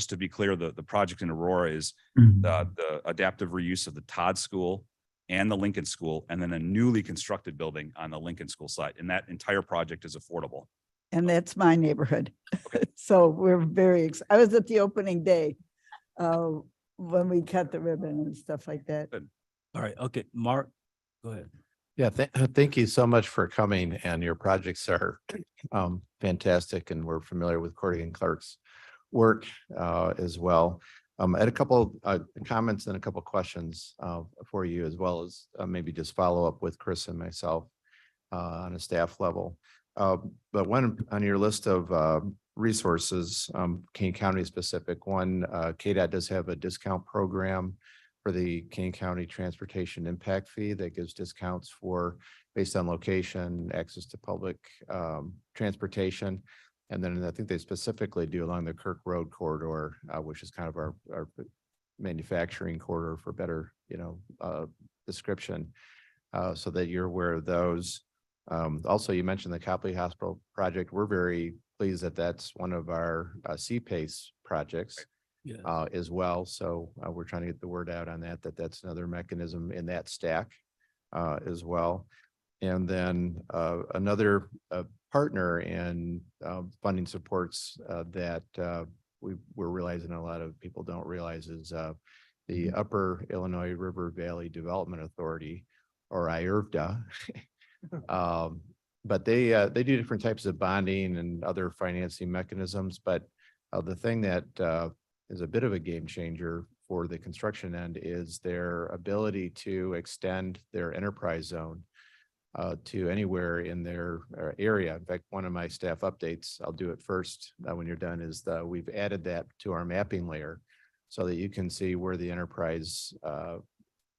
to be clear, the project in Aurora is the adaptive reuse of the Todd School and the Lincoln School, and then a newly constructed building on the Lincoln School site. And that entire project is affordable. And that's my neighborhood. So we're I was at the opening day when we cut the ribbon and stuff like that. All right, okay, Mark, go ahead. Yeah, thank you so much for coming, and your projects are fantastic, and we're familiar with Corrigan Clark's work as well. I had a couple comments and a couple questions for you, as well as maybe just follow up with Chris and myself on a staff level. But one on your list of resources, Kane County specific, one, KDOT does have a discount program for the Kane County Transportation Impact Fee that gives discounts for based on location, access to public transportation. And then I think they specifically do along the Kirk Road corridor, which is kind of our manufacturing corridor for better, description, so that you're aware of those. Also, you mentioned the Copley Hospital project. We're very pleased that that's one of our CPACE projects. Yeah. As well. So we're trying to get the word out on that, that's another mechanism in that stack as well. And then another partner in funding supports that we're realizing a lot of people don't realize is the Upper Illinois River Valley Development Authority, or IRVDA. But they do different types of bonding and other financing mechanisms. But the thing that is a bit of a game changer for the construction end is their ability to extend their enterprise zone to anywhere in their area. In fact, one of my staff updates, I'll do it first when you're done, is we've added that to our mapping layer so that you can see where the enterprise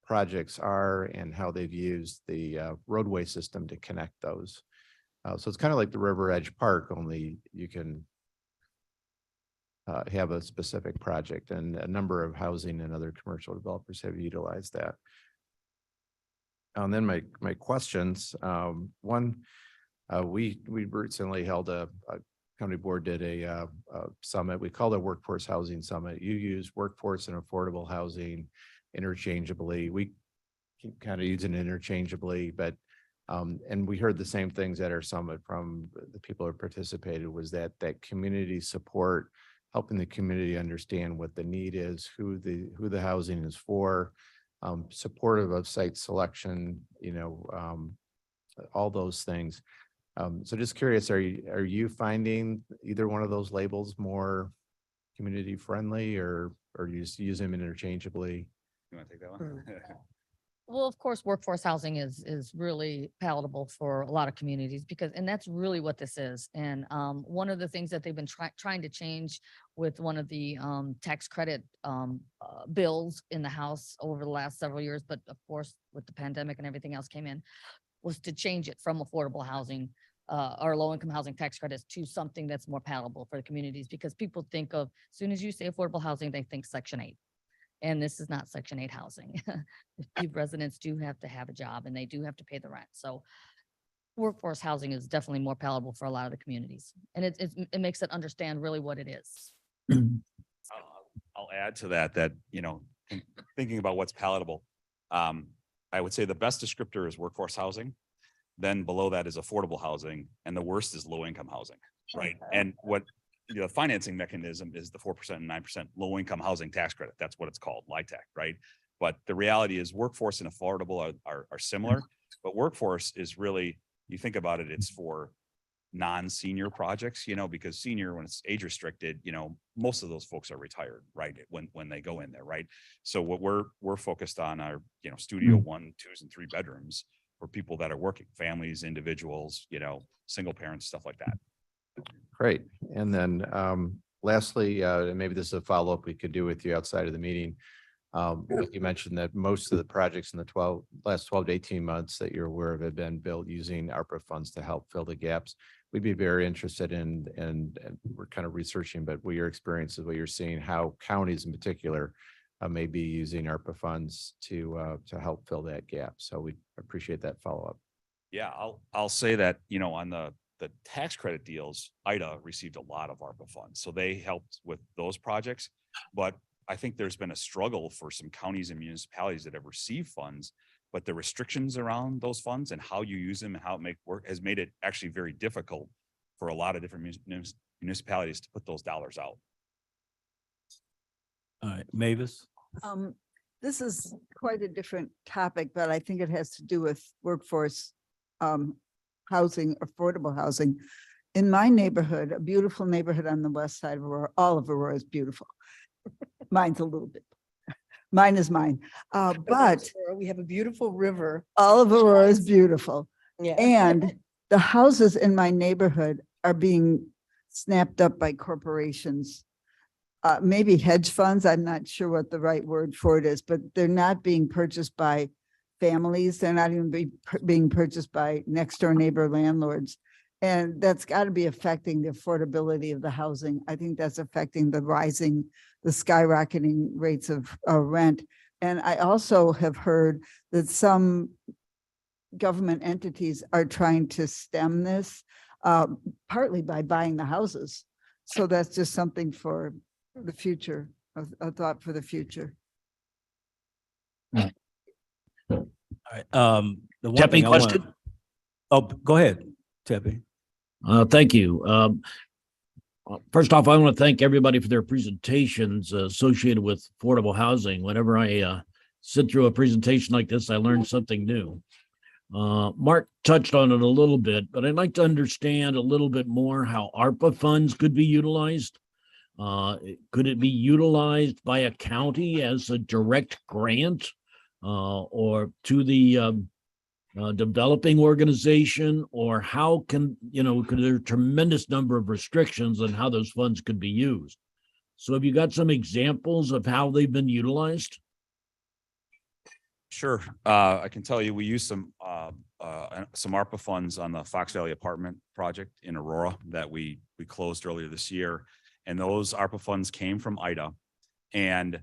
projects are and how they've used the roadway system to connect those. So it's kind of like the River Edge Park, only you can have a specific project, and a number of housing and other commercial developers have utilized that. And then my questions, one, we recently held a county board did a summit. We called it Workforce Housing Summit. You use workforce and affordable housing interchangeably. We can kind of use it interchangeably, but and we heard the same things at our summit from the people who participated, was that community support, helping the community understand what the need is, who the housing is for, supportive of site selection, all those things. So just curious, are you finding either one of those labels more community friendly, or you just use them interchangeably? You want to take that one? Well, of course, workforce housing is really palatable for a lot of communities and that's really what this is. And one of the things that they've been trying to change with one of the tax credit bills in the House over the last several years, but of course, with the pandemic and everything else came in, was to change it from affordable housing or low-income housing tax credits to something that's more palatable for the communities, because people think of, as soon as you say affordable housing, they think Section 8. And this is not Section 8 housing. Residents do have to have a job and they do have to pay the rent. So workforce housing is definitely more palatable for a lot of the communities. And it makes it understand really what it is. I'll add to that, thinking about what's palatable, I would say the best descriptor is workforce housing. Then below that is affordable housing. And the worst is low income housing, right? And what the financing mechanism is the 4% and 9% low income housing tax credit. That's what it's called, LIHTC, right? But the reality is workforce and affordable are similar. But workforce is really, you think about it, it's for non-senior projects, because senior, when it's age restricted, most of those folks are retired, right? When they go in there, right? So what we're focused on are, studio 1, 2s, and 3 bedrooms for people that are working, families, individuals, single parents, stuff like that. Great. And then lastly, and maybe this is a follow-up we could do with you outside of the meeting. You mentioned that most of the projects in the last 12 to 18 months that you're aware of have been built using ARPA funds to help fill the gaps. We'd be very interested in, and we're kind of researching, but what your experience is, what you're seeing, how counties in particular may be using ARPA funds to help fill that gap. So we appreciate that follow-up. Yeah, I'll say that, on the tax credit deals, IDA received a lot of ARPA funds. So they helped with those projects. But I think there's been a struggle for some counties and municipalities that have received funds, but the restrictions around those funds and how you use them and how it work has made it actually very difficult for a lot of different municipalities to put those dollars out. All right, Mavis? This is quite a different topic, but I think it has to do with workforce housing, affordable housing. In my neighborhood, a beautiful neighborhood on the west side of Aurora, all of Aurora is beautiful. Mine's a little bit, mine is mine. But we have a beautiful river. all of Aurora is beautiful. Yeah. And the houses in my neighborhood are being snapped up by corporations. Maybe hedge funds, I'm not sure what the right word for it is, but they're not being purchased by families. They're not even being purchased by next door neighbor landlords. And that's got to be affecting the affordability of the housing. I think that's affecting the skyrocketing rates of rent. And I also have heard that some government entities are trying to stem this, partly by buying the houses. So that's just something for the future, a thought for the future. All right, the one Tepe thing I want- question? Oh, go ahead, Tepe. Thank you. First off, I want to thank everybody for their presentations associated with affordable housing. Whenever I sit through a presentation like this, I learn something new. Mark touched on it a little bit, but I'd like to understand a little bit more how ARPA funds could be utilized. Could it be utilized by a county as a direct grant or to the developing organization, or how can, because there are a tremendous number of restrictions on how those funds could be used. So have you got some examples of how they've been utilized? Sure. I can tell you, we used some ARPA funds on the Fox Valley apartment project in Aurora that we closed earlier this year. And those ARPA funds came from IDA. And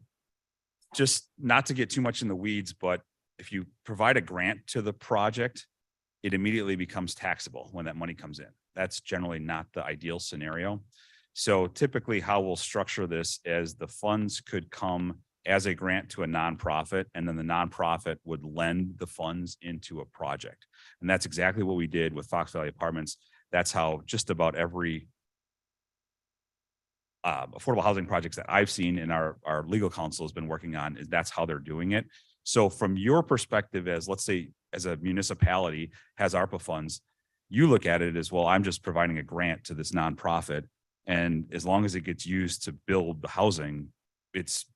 just not to get too much in the weeds, but if you provide a grant to the project, it immediately becomes taxable when that money comes in. That's generally not the ideal scenario. So typically how we'll structure this is the funds could come as a grant to a nonprofit, and then the nonprofit would lend the funds into a project. And that's exactly what we did with Fox Valley Apartments. That's how just about every affordable housing projects that I've seen and our legal counsel has been working on, is that's how they're doing it. So from your perspective, as let's say, as a municipality has ARPA funds, you look at it as, well, I'm just providing a grant to this nonprofit. And as long as it gets used to build the housing, it's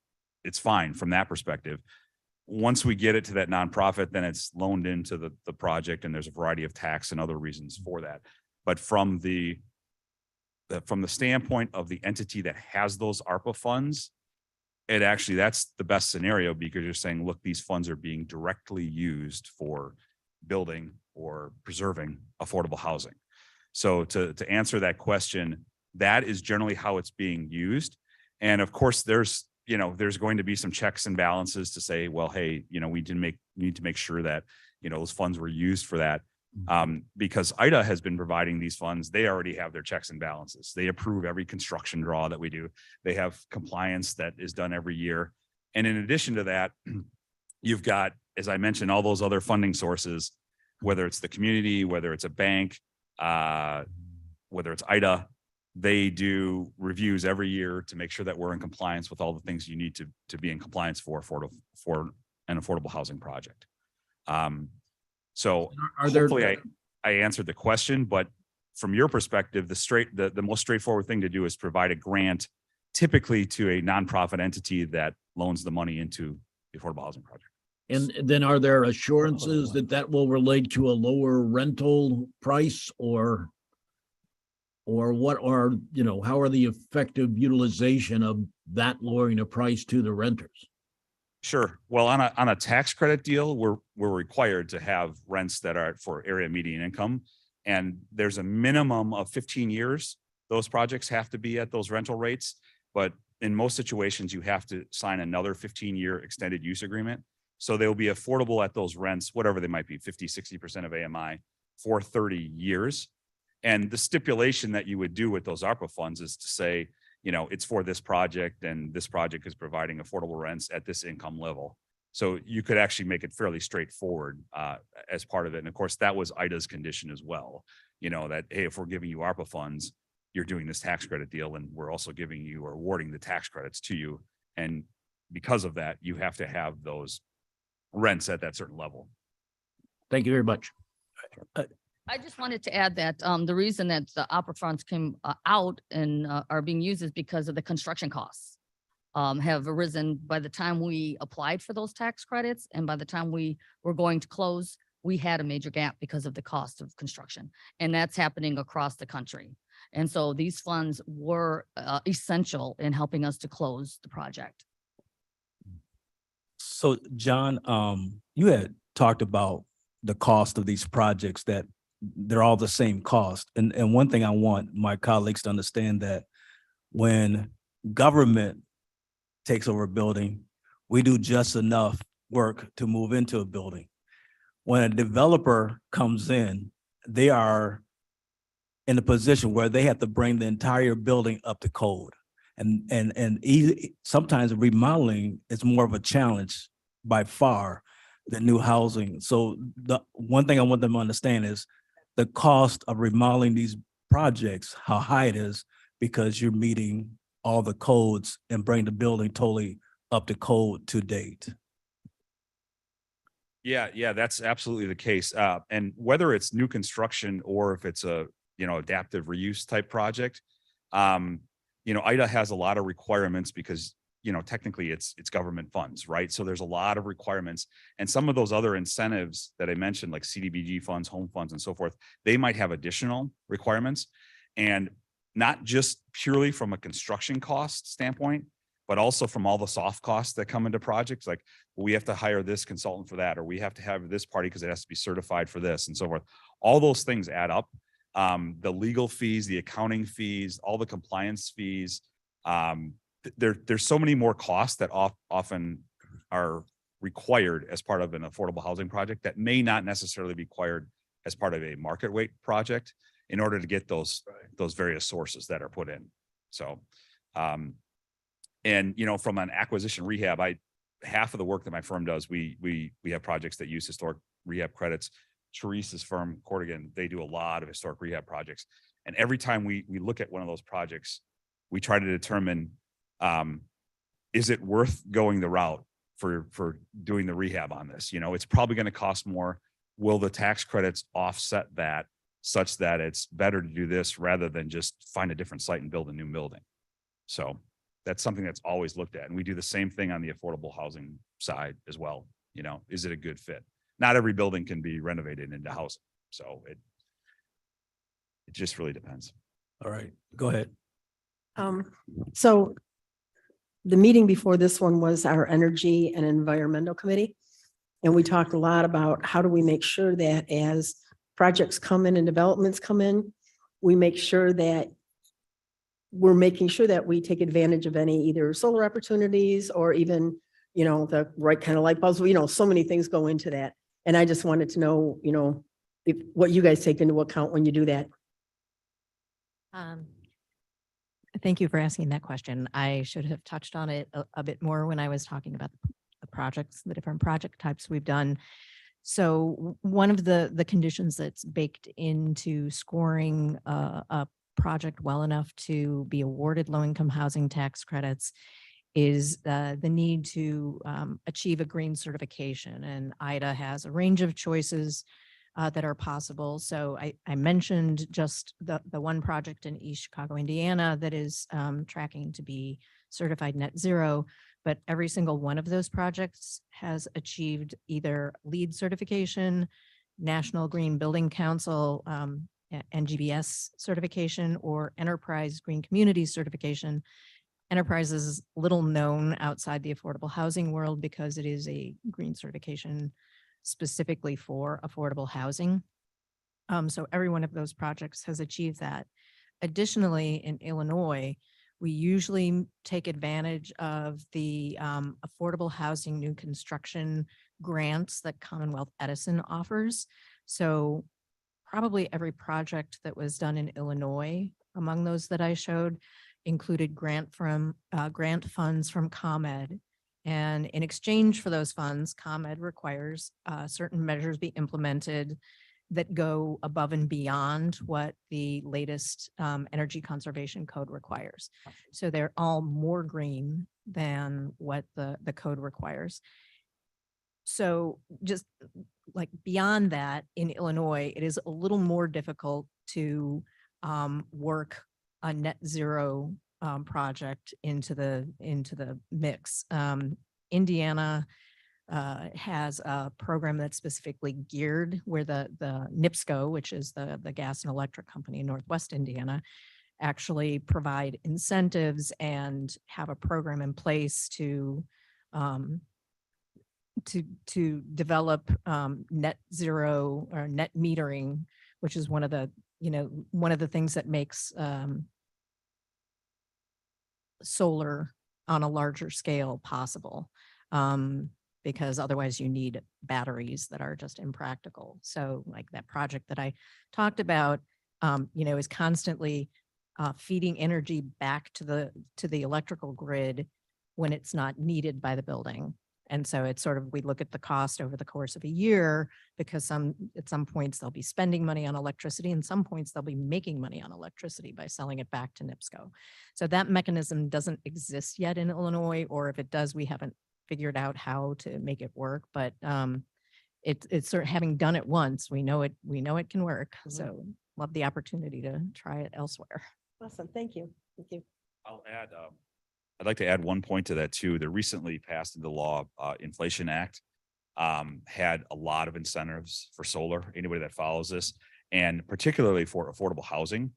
fine from that perspective. Once we get it to that nonprofit, then it's loaned into the project, and there's a variety of tax and other reasons for that. But from the standpoint of the entity that has those ARPA funds, that's the best scenario, because you're saying, look, these funds are being directly used for building or preserving affordable housing. So to answer that question, that is generally how it's being used. And of course, there's going to be some checks and balances to say, well, hey, we need to make sure that, those funds were used for that. Because IDA has been providing these funds, they already have their checks and balances. They approve every construction draw that we do. They have compliance that is done every year. And in addition to that, you've got, as I mentioned, all those other funding sources, whether it's the community, whether it's a bank, whether it's IDA, they do reviews every year to make sure that we're in compliance with all the things you need to be in compliance for an affordable housing project. So Are there? hopefully I answered the question, but from your perspective, the most straightforward thing to do is provide a grant typically to a nonprofit entity that loans the money into the affordable housing project. And then are there assurances that that will relate to a lower rental price or what are, how are the effective utilization of that lowering the price to the renters? Sure. Well, on a tax credit deal, we're required to have rents that are for area median income. And there's a minimum of 15 years. Those projects have to be at those rental rates. But in most situations, you have to sign another 15-year extended use agreement. So they'll be affordable at those rents, whatever they might be, 50, 60% of AMI for 30 years. And the stipulation that you would do with those ARPA funds is to say, it's for this project and this project is providing affordable rents at this income level. So you could actually make it fairly straightforward as part of it. And of course, that was IDA's condition as well. That, hey, if we're giving you ARPA funds, you're doing this tax credit deal and we're also giving you or awarding the tax credits to you. And because of that, you have to have those rents at that certain level. Thank you very much. I just wanted to add that the reason that the opera funds came out and are being used is because of the construction costs have arisen by the time we applied for those tax credits. And by the time we were going to close, we had a major gap because of the cost of construction. And that's happening across the country. And so these funds were essential in helping us to close the project. So John, you had talked about the cost of these projects, that they're all the same cost. And one thing I want my colleagues to understand, that when government takes over a building, we do just enough work to move into a building. When a developer comes in, they are in a position where they have to bring the entire building up to code. And sometimes remodeling is more of a challenge by far than new housing. So the one thing I want them to understand is the cost of remodeling these projects, how high it is, because you're meeting all the codes and bring the building totally up to code to date. Yeah, that's absolutely the case. And whether it's new construction or if it's a, adaptive reuse type project, IDA has a lot of requirements because, technically it's government funds, right? So there's a lot of requirements, and some of those other incentives that I mentioned, like CDBG funds, home funds, and so forth, they might have additional requirements, and not just purely from a construction cost standpoint, but also from all the soft costs that come into projects. Like, we have to hire this consultant for that, or we have to have this party because it has to be certified for this and so forth. All those things add up. The legal fees, the accounting fees, all the compliance fees. There's so many more costs that often are required as part of an affordable housing project that may not necessarily be required as part of a market rate project in order to get those various sources that are put in. So, and from an acquisition rehab, half of the work that my firm does, we have projects that use historic rehab credits. Teresa's firm, Cordigan, they do a lot of historic rehab projects. And every time we look at one of those projects, we try to determine, is it worth going the route for doing the rehab on this? It's probably going to cost more. Will the tax credits offset that such that it's better to do this rather than just find a different site and build a new building? So that's something that's always looked at. And we do the same thing on the affordable housing side as well. Is it a good fit? Not every building can be renovated into housing. So it just really depends. All right, go ahead. So the meeting before this one was our Energy and Environmental Committee. And we talked a lot about how do we make sure that as projects come in and developments come in, we make sure that we're making sure that we take advantage of any either solar opportunities or even, the right kind of light bulbs. So many things go into that. And I just wanted to know, if what you guys take into account when you do that. Thank you for asking that question. I should have touched on it a bit more when I was talking about the projects, the different project types we've done. So one of the conditions that's baked into scoring a project well enough to be awarded low-income housing tax credits is the need to achieve a green certification. And IDA has a range of choices that are possible. So I mentioned just the one project in East Chicago, Indiana that is tracking to be certified net zero, but every single one of those projects has achieved either LEED certification, National Green Building Council, NGBS certification, or Enterprise Green Communities certification. Enterprise is little known outside the affordable housing world because it is a green certification specifically for affordable housing. So every one of those projects has achieved that. Additionally, in Illinois, we usually take advantage of the affordable housing new construction grants that Commonwealth Edison offers. So probably every project that was done in Illinois, among those that I showed, included grant funds from ComEd. And in exchange for those funds, ComEd requires certain measures be implemented that go above and beyond what the latest energy conservation code requires. So they're all more green than what the code requires. So just like beyond that, in Illinois, it is a little more difficult to work a net zero project into the mix. Indiana has a program that's specifically geared where the NIPSCO, which is the gas and electric company in Northwest Indiana, actually provide incentives and have a program in place to develop net zero or net metering, which is one of the things that makes solar on a larger scale possible. Because otherwise you need batteries that are just impractical. So like that project that I talked about, is constantly feeding energy back to the electrical grid when it's not needed by the building. And so it's sort of, we look at the cost over the course of a year because at some points they'll be spending money on electricity and some points they'll be making money on electricity by selling it back to NIPSCO. So that mechanism doesn't exist yet in Illinois, or if it does, we haven't figured out how to make it work, but it's sort of having done it once, we know it can work. So love the opportunity to try it elsewhere. Awesome. Thank you. Thank you. I'll add, I'd like to add one point to that too. The recently passed into law, Inflation Act, had a lot of incentives for solar, anybody that follows this, and particularly for affordable housing.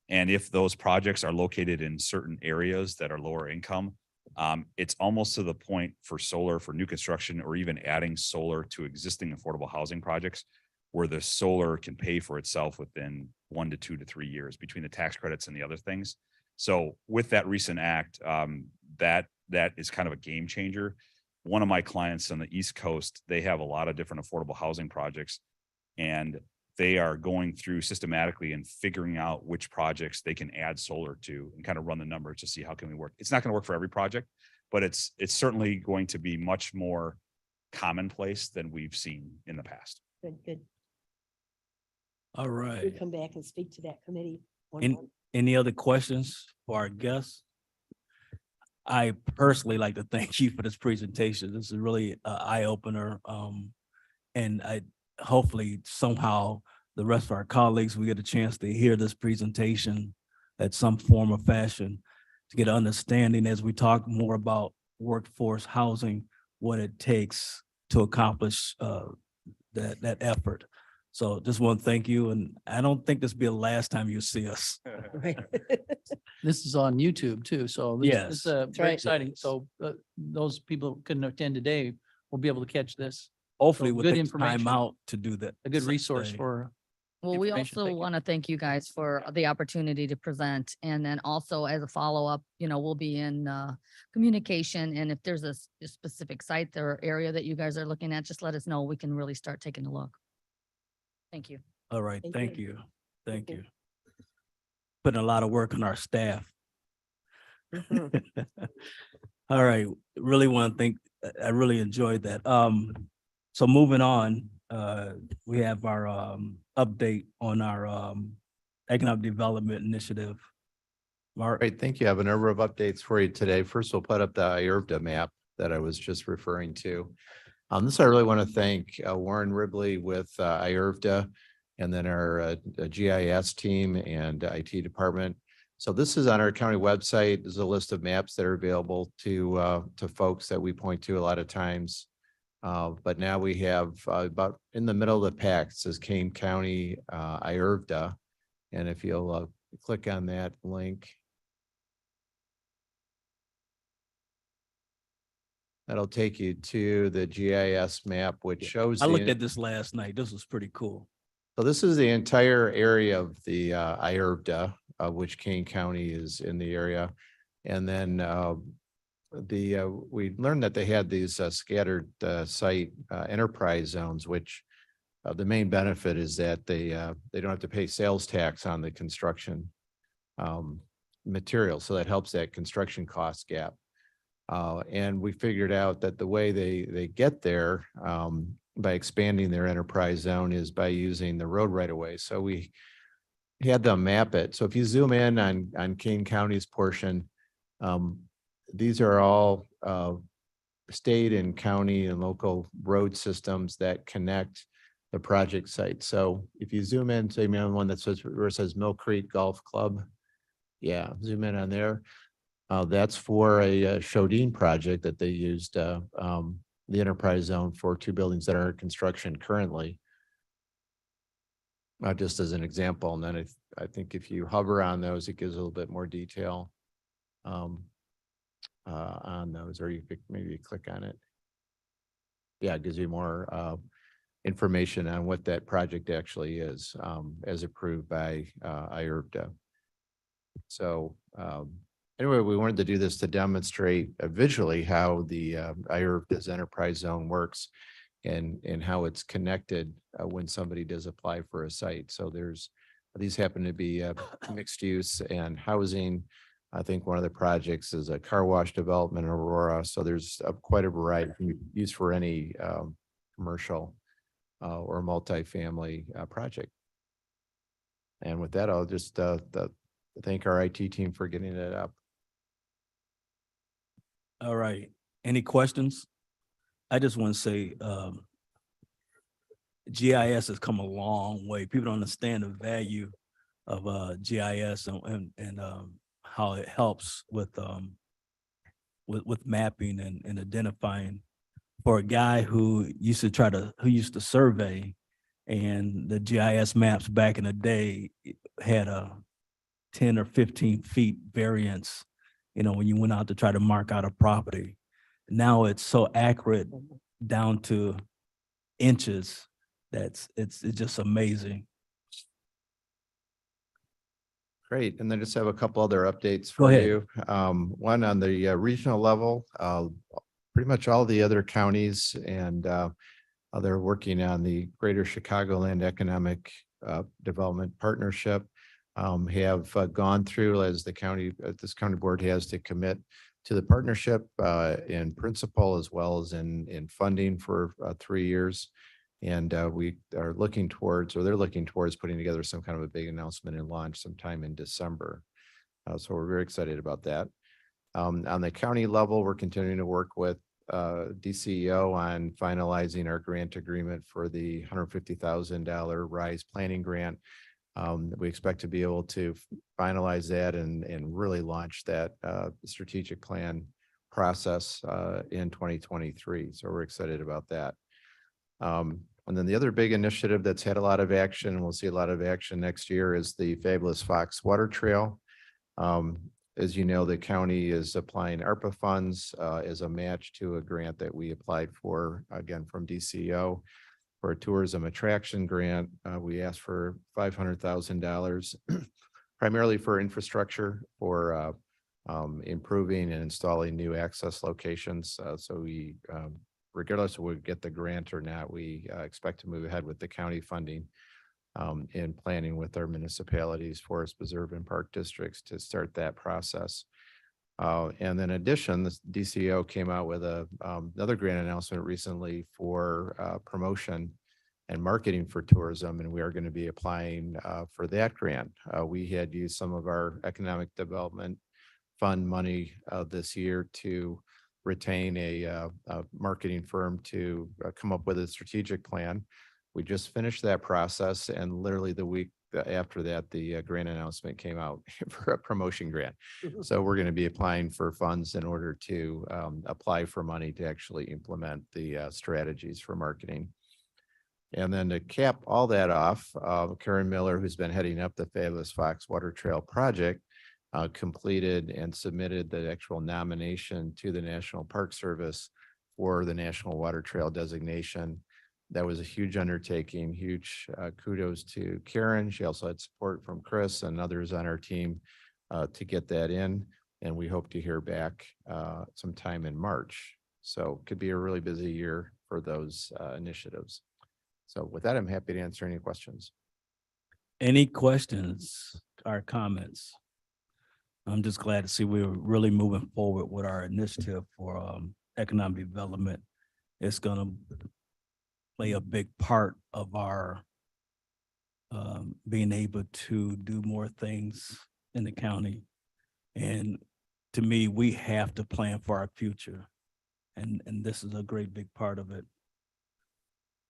And if those projects are located in certain areas that are lower income, it's almost to the point for solar, for new construction, or even adding solar to existing affordable housing projects where the solar can pay for itself within 1 to 2 to 3 years between the tax credits and the other things. So with that recent act, that is kind of a game changer. One of my clients on the East Coast, they have a lot of different affordable housing projects, and they are going through systematically and figuring out which projects they can add solar to and kind of run the numbers to see how can we work. It's not going to work for every project, but it's certainly going to be much more commonplace than we've seen in the past. Good. All right. We'll come back and speak to that committee. Any other questions for our guests? I personally like to thank you for this presentation. This is really an eye opener. And I hopefully somehow the rest of our colleagues, we get a chance to hear this presentation at some form or fashion to get an understanding as we talk more about workforce housing, what it takes to accomplish that effort. So just want to thank you. And I don't think this will be the last time you see us. This is on YouTube too, so Yes. it's very exciting. So those people who couldn't attend today will be able to catch this. Hopefully So we'll good take time information. out to do that. A good same resource thing. for. Well, we information. also Thank you. want to thank you guys for the opportunity to present. And then also as a follow-up, we'll be in communication. And if there's a specific site or area that you guys are looking at, just let us know. We can really start taking a look. Thank you. All right, Thank thank you. you. Thank you. you. Putting a lot of work on our staff. Mhm. All right, really want to thank, I really enjoyed that. So moving on, we have our update on our economic development initiative. Mark, Great, thank you. I have a number of updates for you today. First, we'll put up the IRBDA map that I was just referring to. This, I really want to thank Warren Ribley with IRVDA and then our GIS team and IT department. So this is on our county website. There's a list of maps that are available to folks that we point to a lot of times. But now we have about in the middle of the pack, it says Kane County IRVDA. And if you'll click on that link, that'll take you to the GIS map, which shows. I the- looked at this last night. This was pretty cool. So this is the entire area of the IRVDA, which Kane County is in the area. And then we learned that they had these scattered site enterprise zones, which the main benefit is that they don't have to pay sales tax on the construction material. So that helps that construction cost gap. And we figured out that the way they get there by expanding their enterprise zone is by using the road right away. So we had them map it. So if you zoom in on Kane County's portion, these are all state and county and local road systems that connect the project site. So if you zoom in, say, on one that says, where it says Mill Creek Golf Club. Yeah, zoom in on there. That's for a Shodine project that they used the enterprise zone for 2 buildings that are in construction currently. Just as an example, and then I think if you hover on those, it gives a little bit more detail on those, or you could maybe click on it. Yeah, it gives you more information on what that project actually is as approved by IRVDA. So anyway, we wanted to do this to demonstrate visually how the IRVDA's enterprise zone works and how it's connected when somebody does apply for a site. So these happen to be mixed use and housing. I think one of the projects is a car wash development in Aurora. So there's quite a variety used for any commercial or multifamily project. And with that, I'll just thank our IT team for getting it up. All right. Any questions? I just want to say GIS has come a long way. People don't understand the value of GIS and how it helps with mapping and identifying. For a guy who used to survey, and the GIS maps back in the day had a 10 or 15 feet variance, when you went out to try to mark out a property. Now it's so accurate down to inches. It's just amazing. Great. And then just have a couple other updates Go for ahead. you. One on the regional level, pretty much all the other counties and they're working on the Greater Chicagoland Economic Development Partnership have gone through, as the county, this county board has to commit to the partnership in principle as well as in funding for 3 years. And we are looking towards, or they're looking towards putting together some kind of a big announcement and launch sometime in December. So we're very excited about that. On the county level, we're continuing to work with DCEO on finalizing our grant agreement for the $150,000 RISE planning grant. We expect to be able to finalize that and really launch that strategic plan process in 2023. So we're excited about that. And then the other big initiative that's had a lot of action, and we'll see a lot of action next year, is the Fabulous Fox Water Trail. As you know, the county is applying ARPA funds as a match to a grant that we applied for, again, from DCEO for a tourism attraction grant. We asked for $500,000, primarily for infrastructure, for improving and installing new access locations. So we, regardless of whether we get the grant or not, we expect to move ahead with the county funding in planning with our municipalities, forest preserve and park districts to start that process. And then in addition, the DCEO came out with another grant announcement recently for promotion and marketing for tourism, and we are going to be applying for that grant. We had used some of our economic development fund money this year to retain a marketing firm to come up with a strategic plan. We just finished that process, and literally the week after that, the grant announcement came out for a promotion grant. So we're going to be applying for funds in order to apply for money to actually implement the strategies for marketing. And then to cap all that off, Karen Miller, who's been heading up the Fabulous Fox Water Trail project, completed and submitted the actual nomination to the National Park Service for the National Water Trail designation. That was a huge undertaking, huge kudos to Karen. She also had support from Chris and others on our team to get that in. And we hope to hear back sometime in March. So could be a really busy year for those initiatives. So with that, I'm happy to answer any questions. Any questions or comments? I'm just glad to see we're really moving forward with our initiative for economic development. It's gonna play a big part of our being able to do more things in the county. And to me, we have to plan for our future. And this is a great big part of it.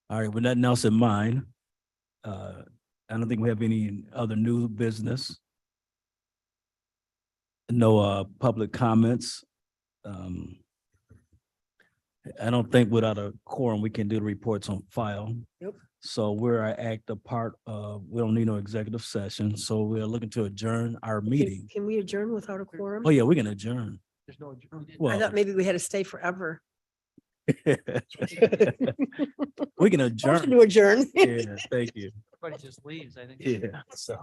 All right, with nothing else in mind, I don't think we have any other new business. No public comments. I don't think without a quorum, we can do the reports on file. Yep. So we're at the part of, we don't need no executive session, so we're looking to adjourn our meeting. Can we adjourn without a quorum? Oh, yeah, we can adjourn. There's no. I Well, thought maybe we had to stay forever. we can Motion adjourn. to adjourn. Yeah, thank you. Everybody just leaves, I think. Yeah, so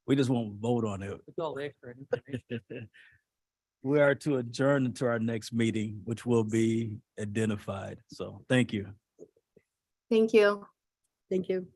we just won't vote on it. With all the extra information. We are to adjourn into our next meeting, which will be identified. So thank you. Thank you. Thank you.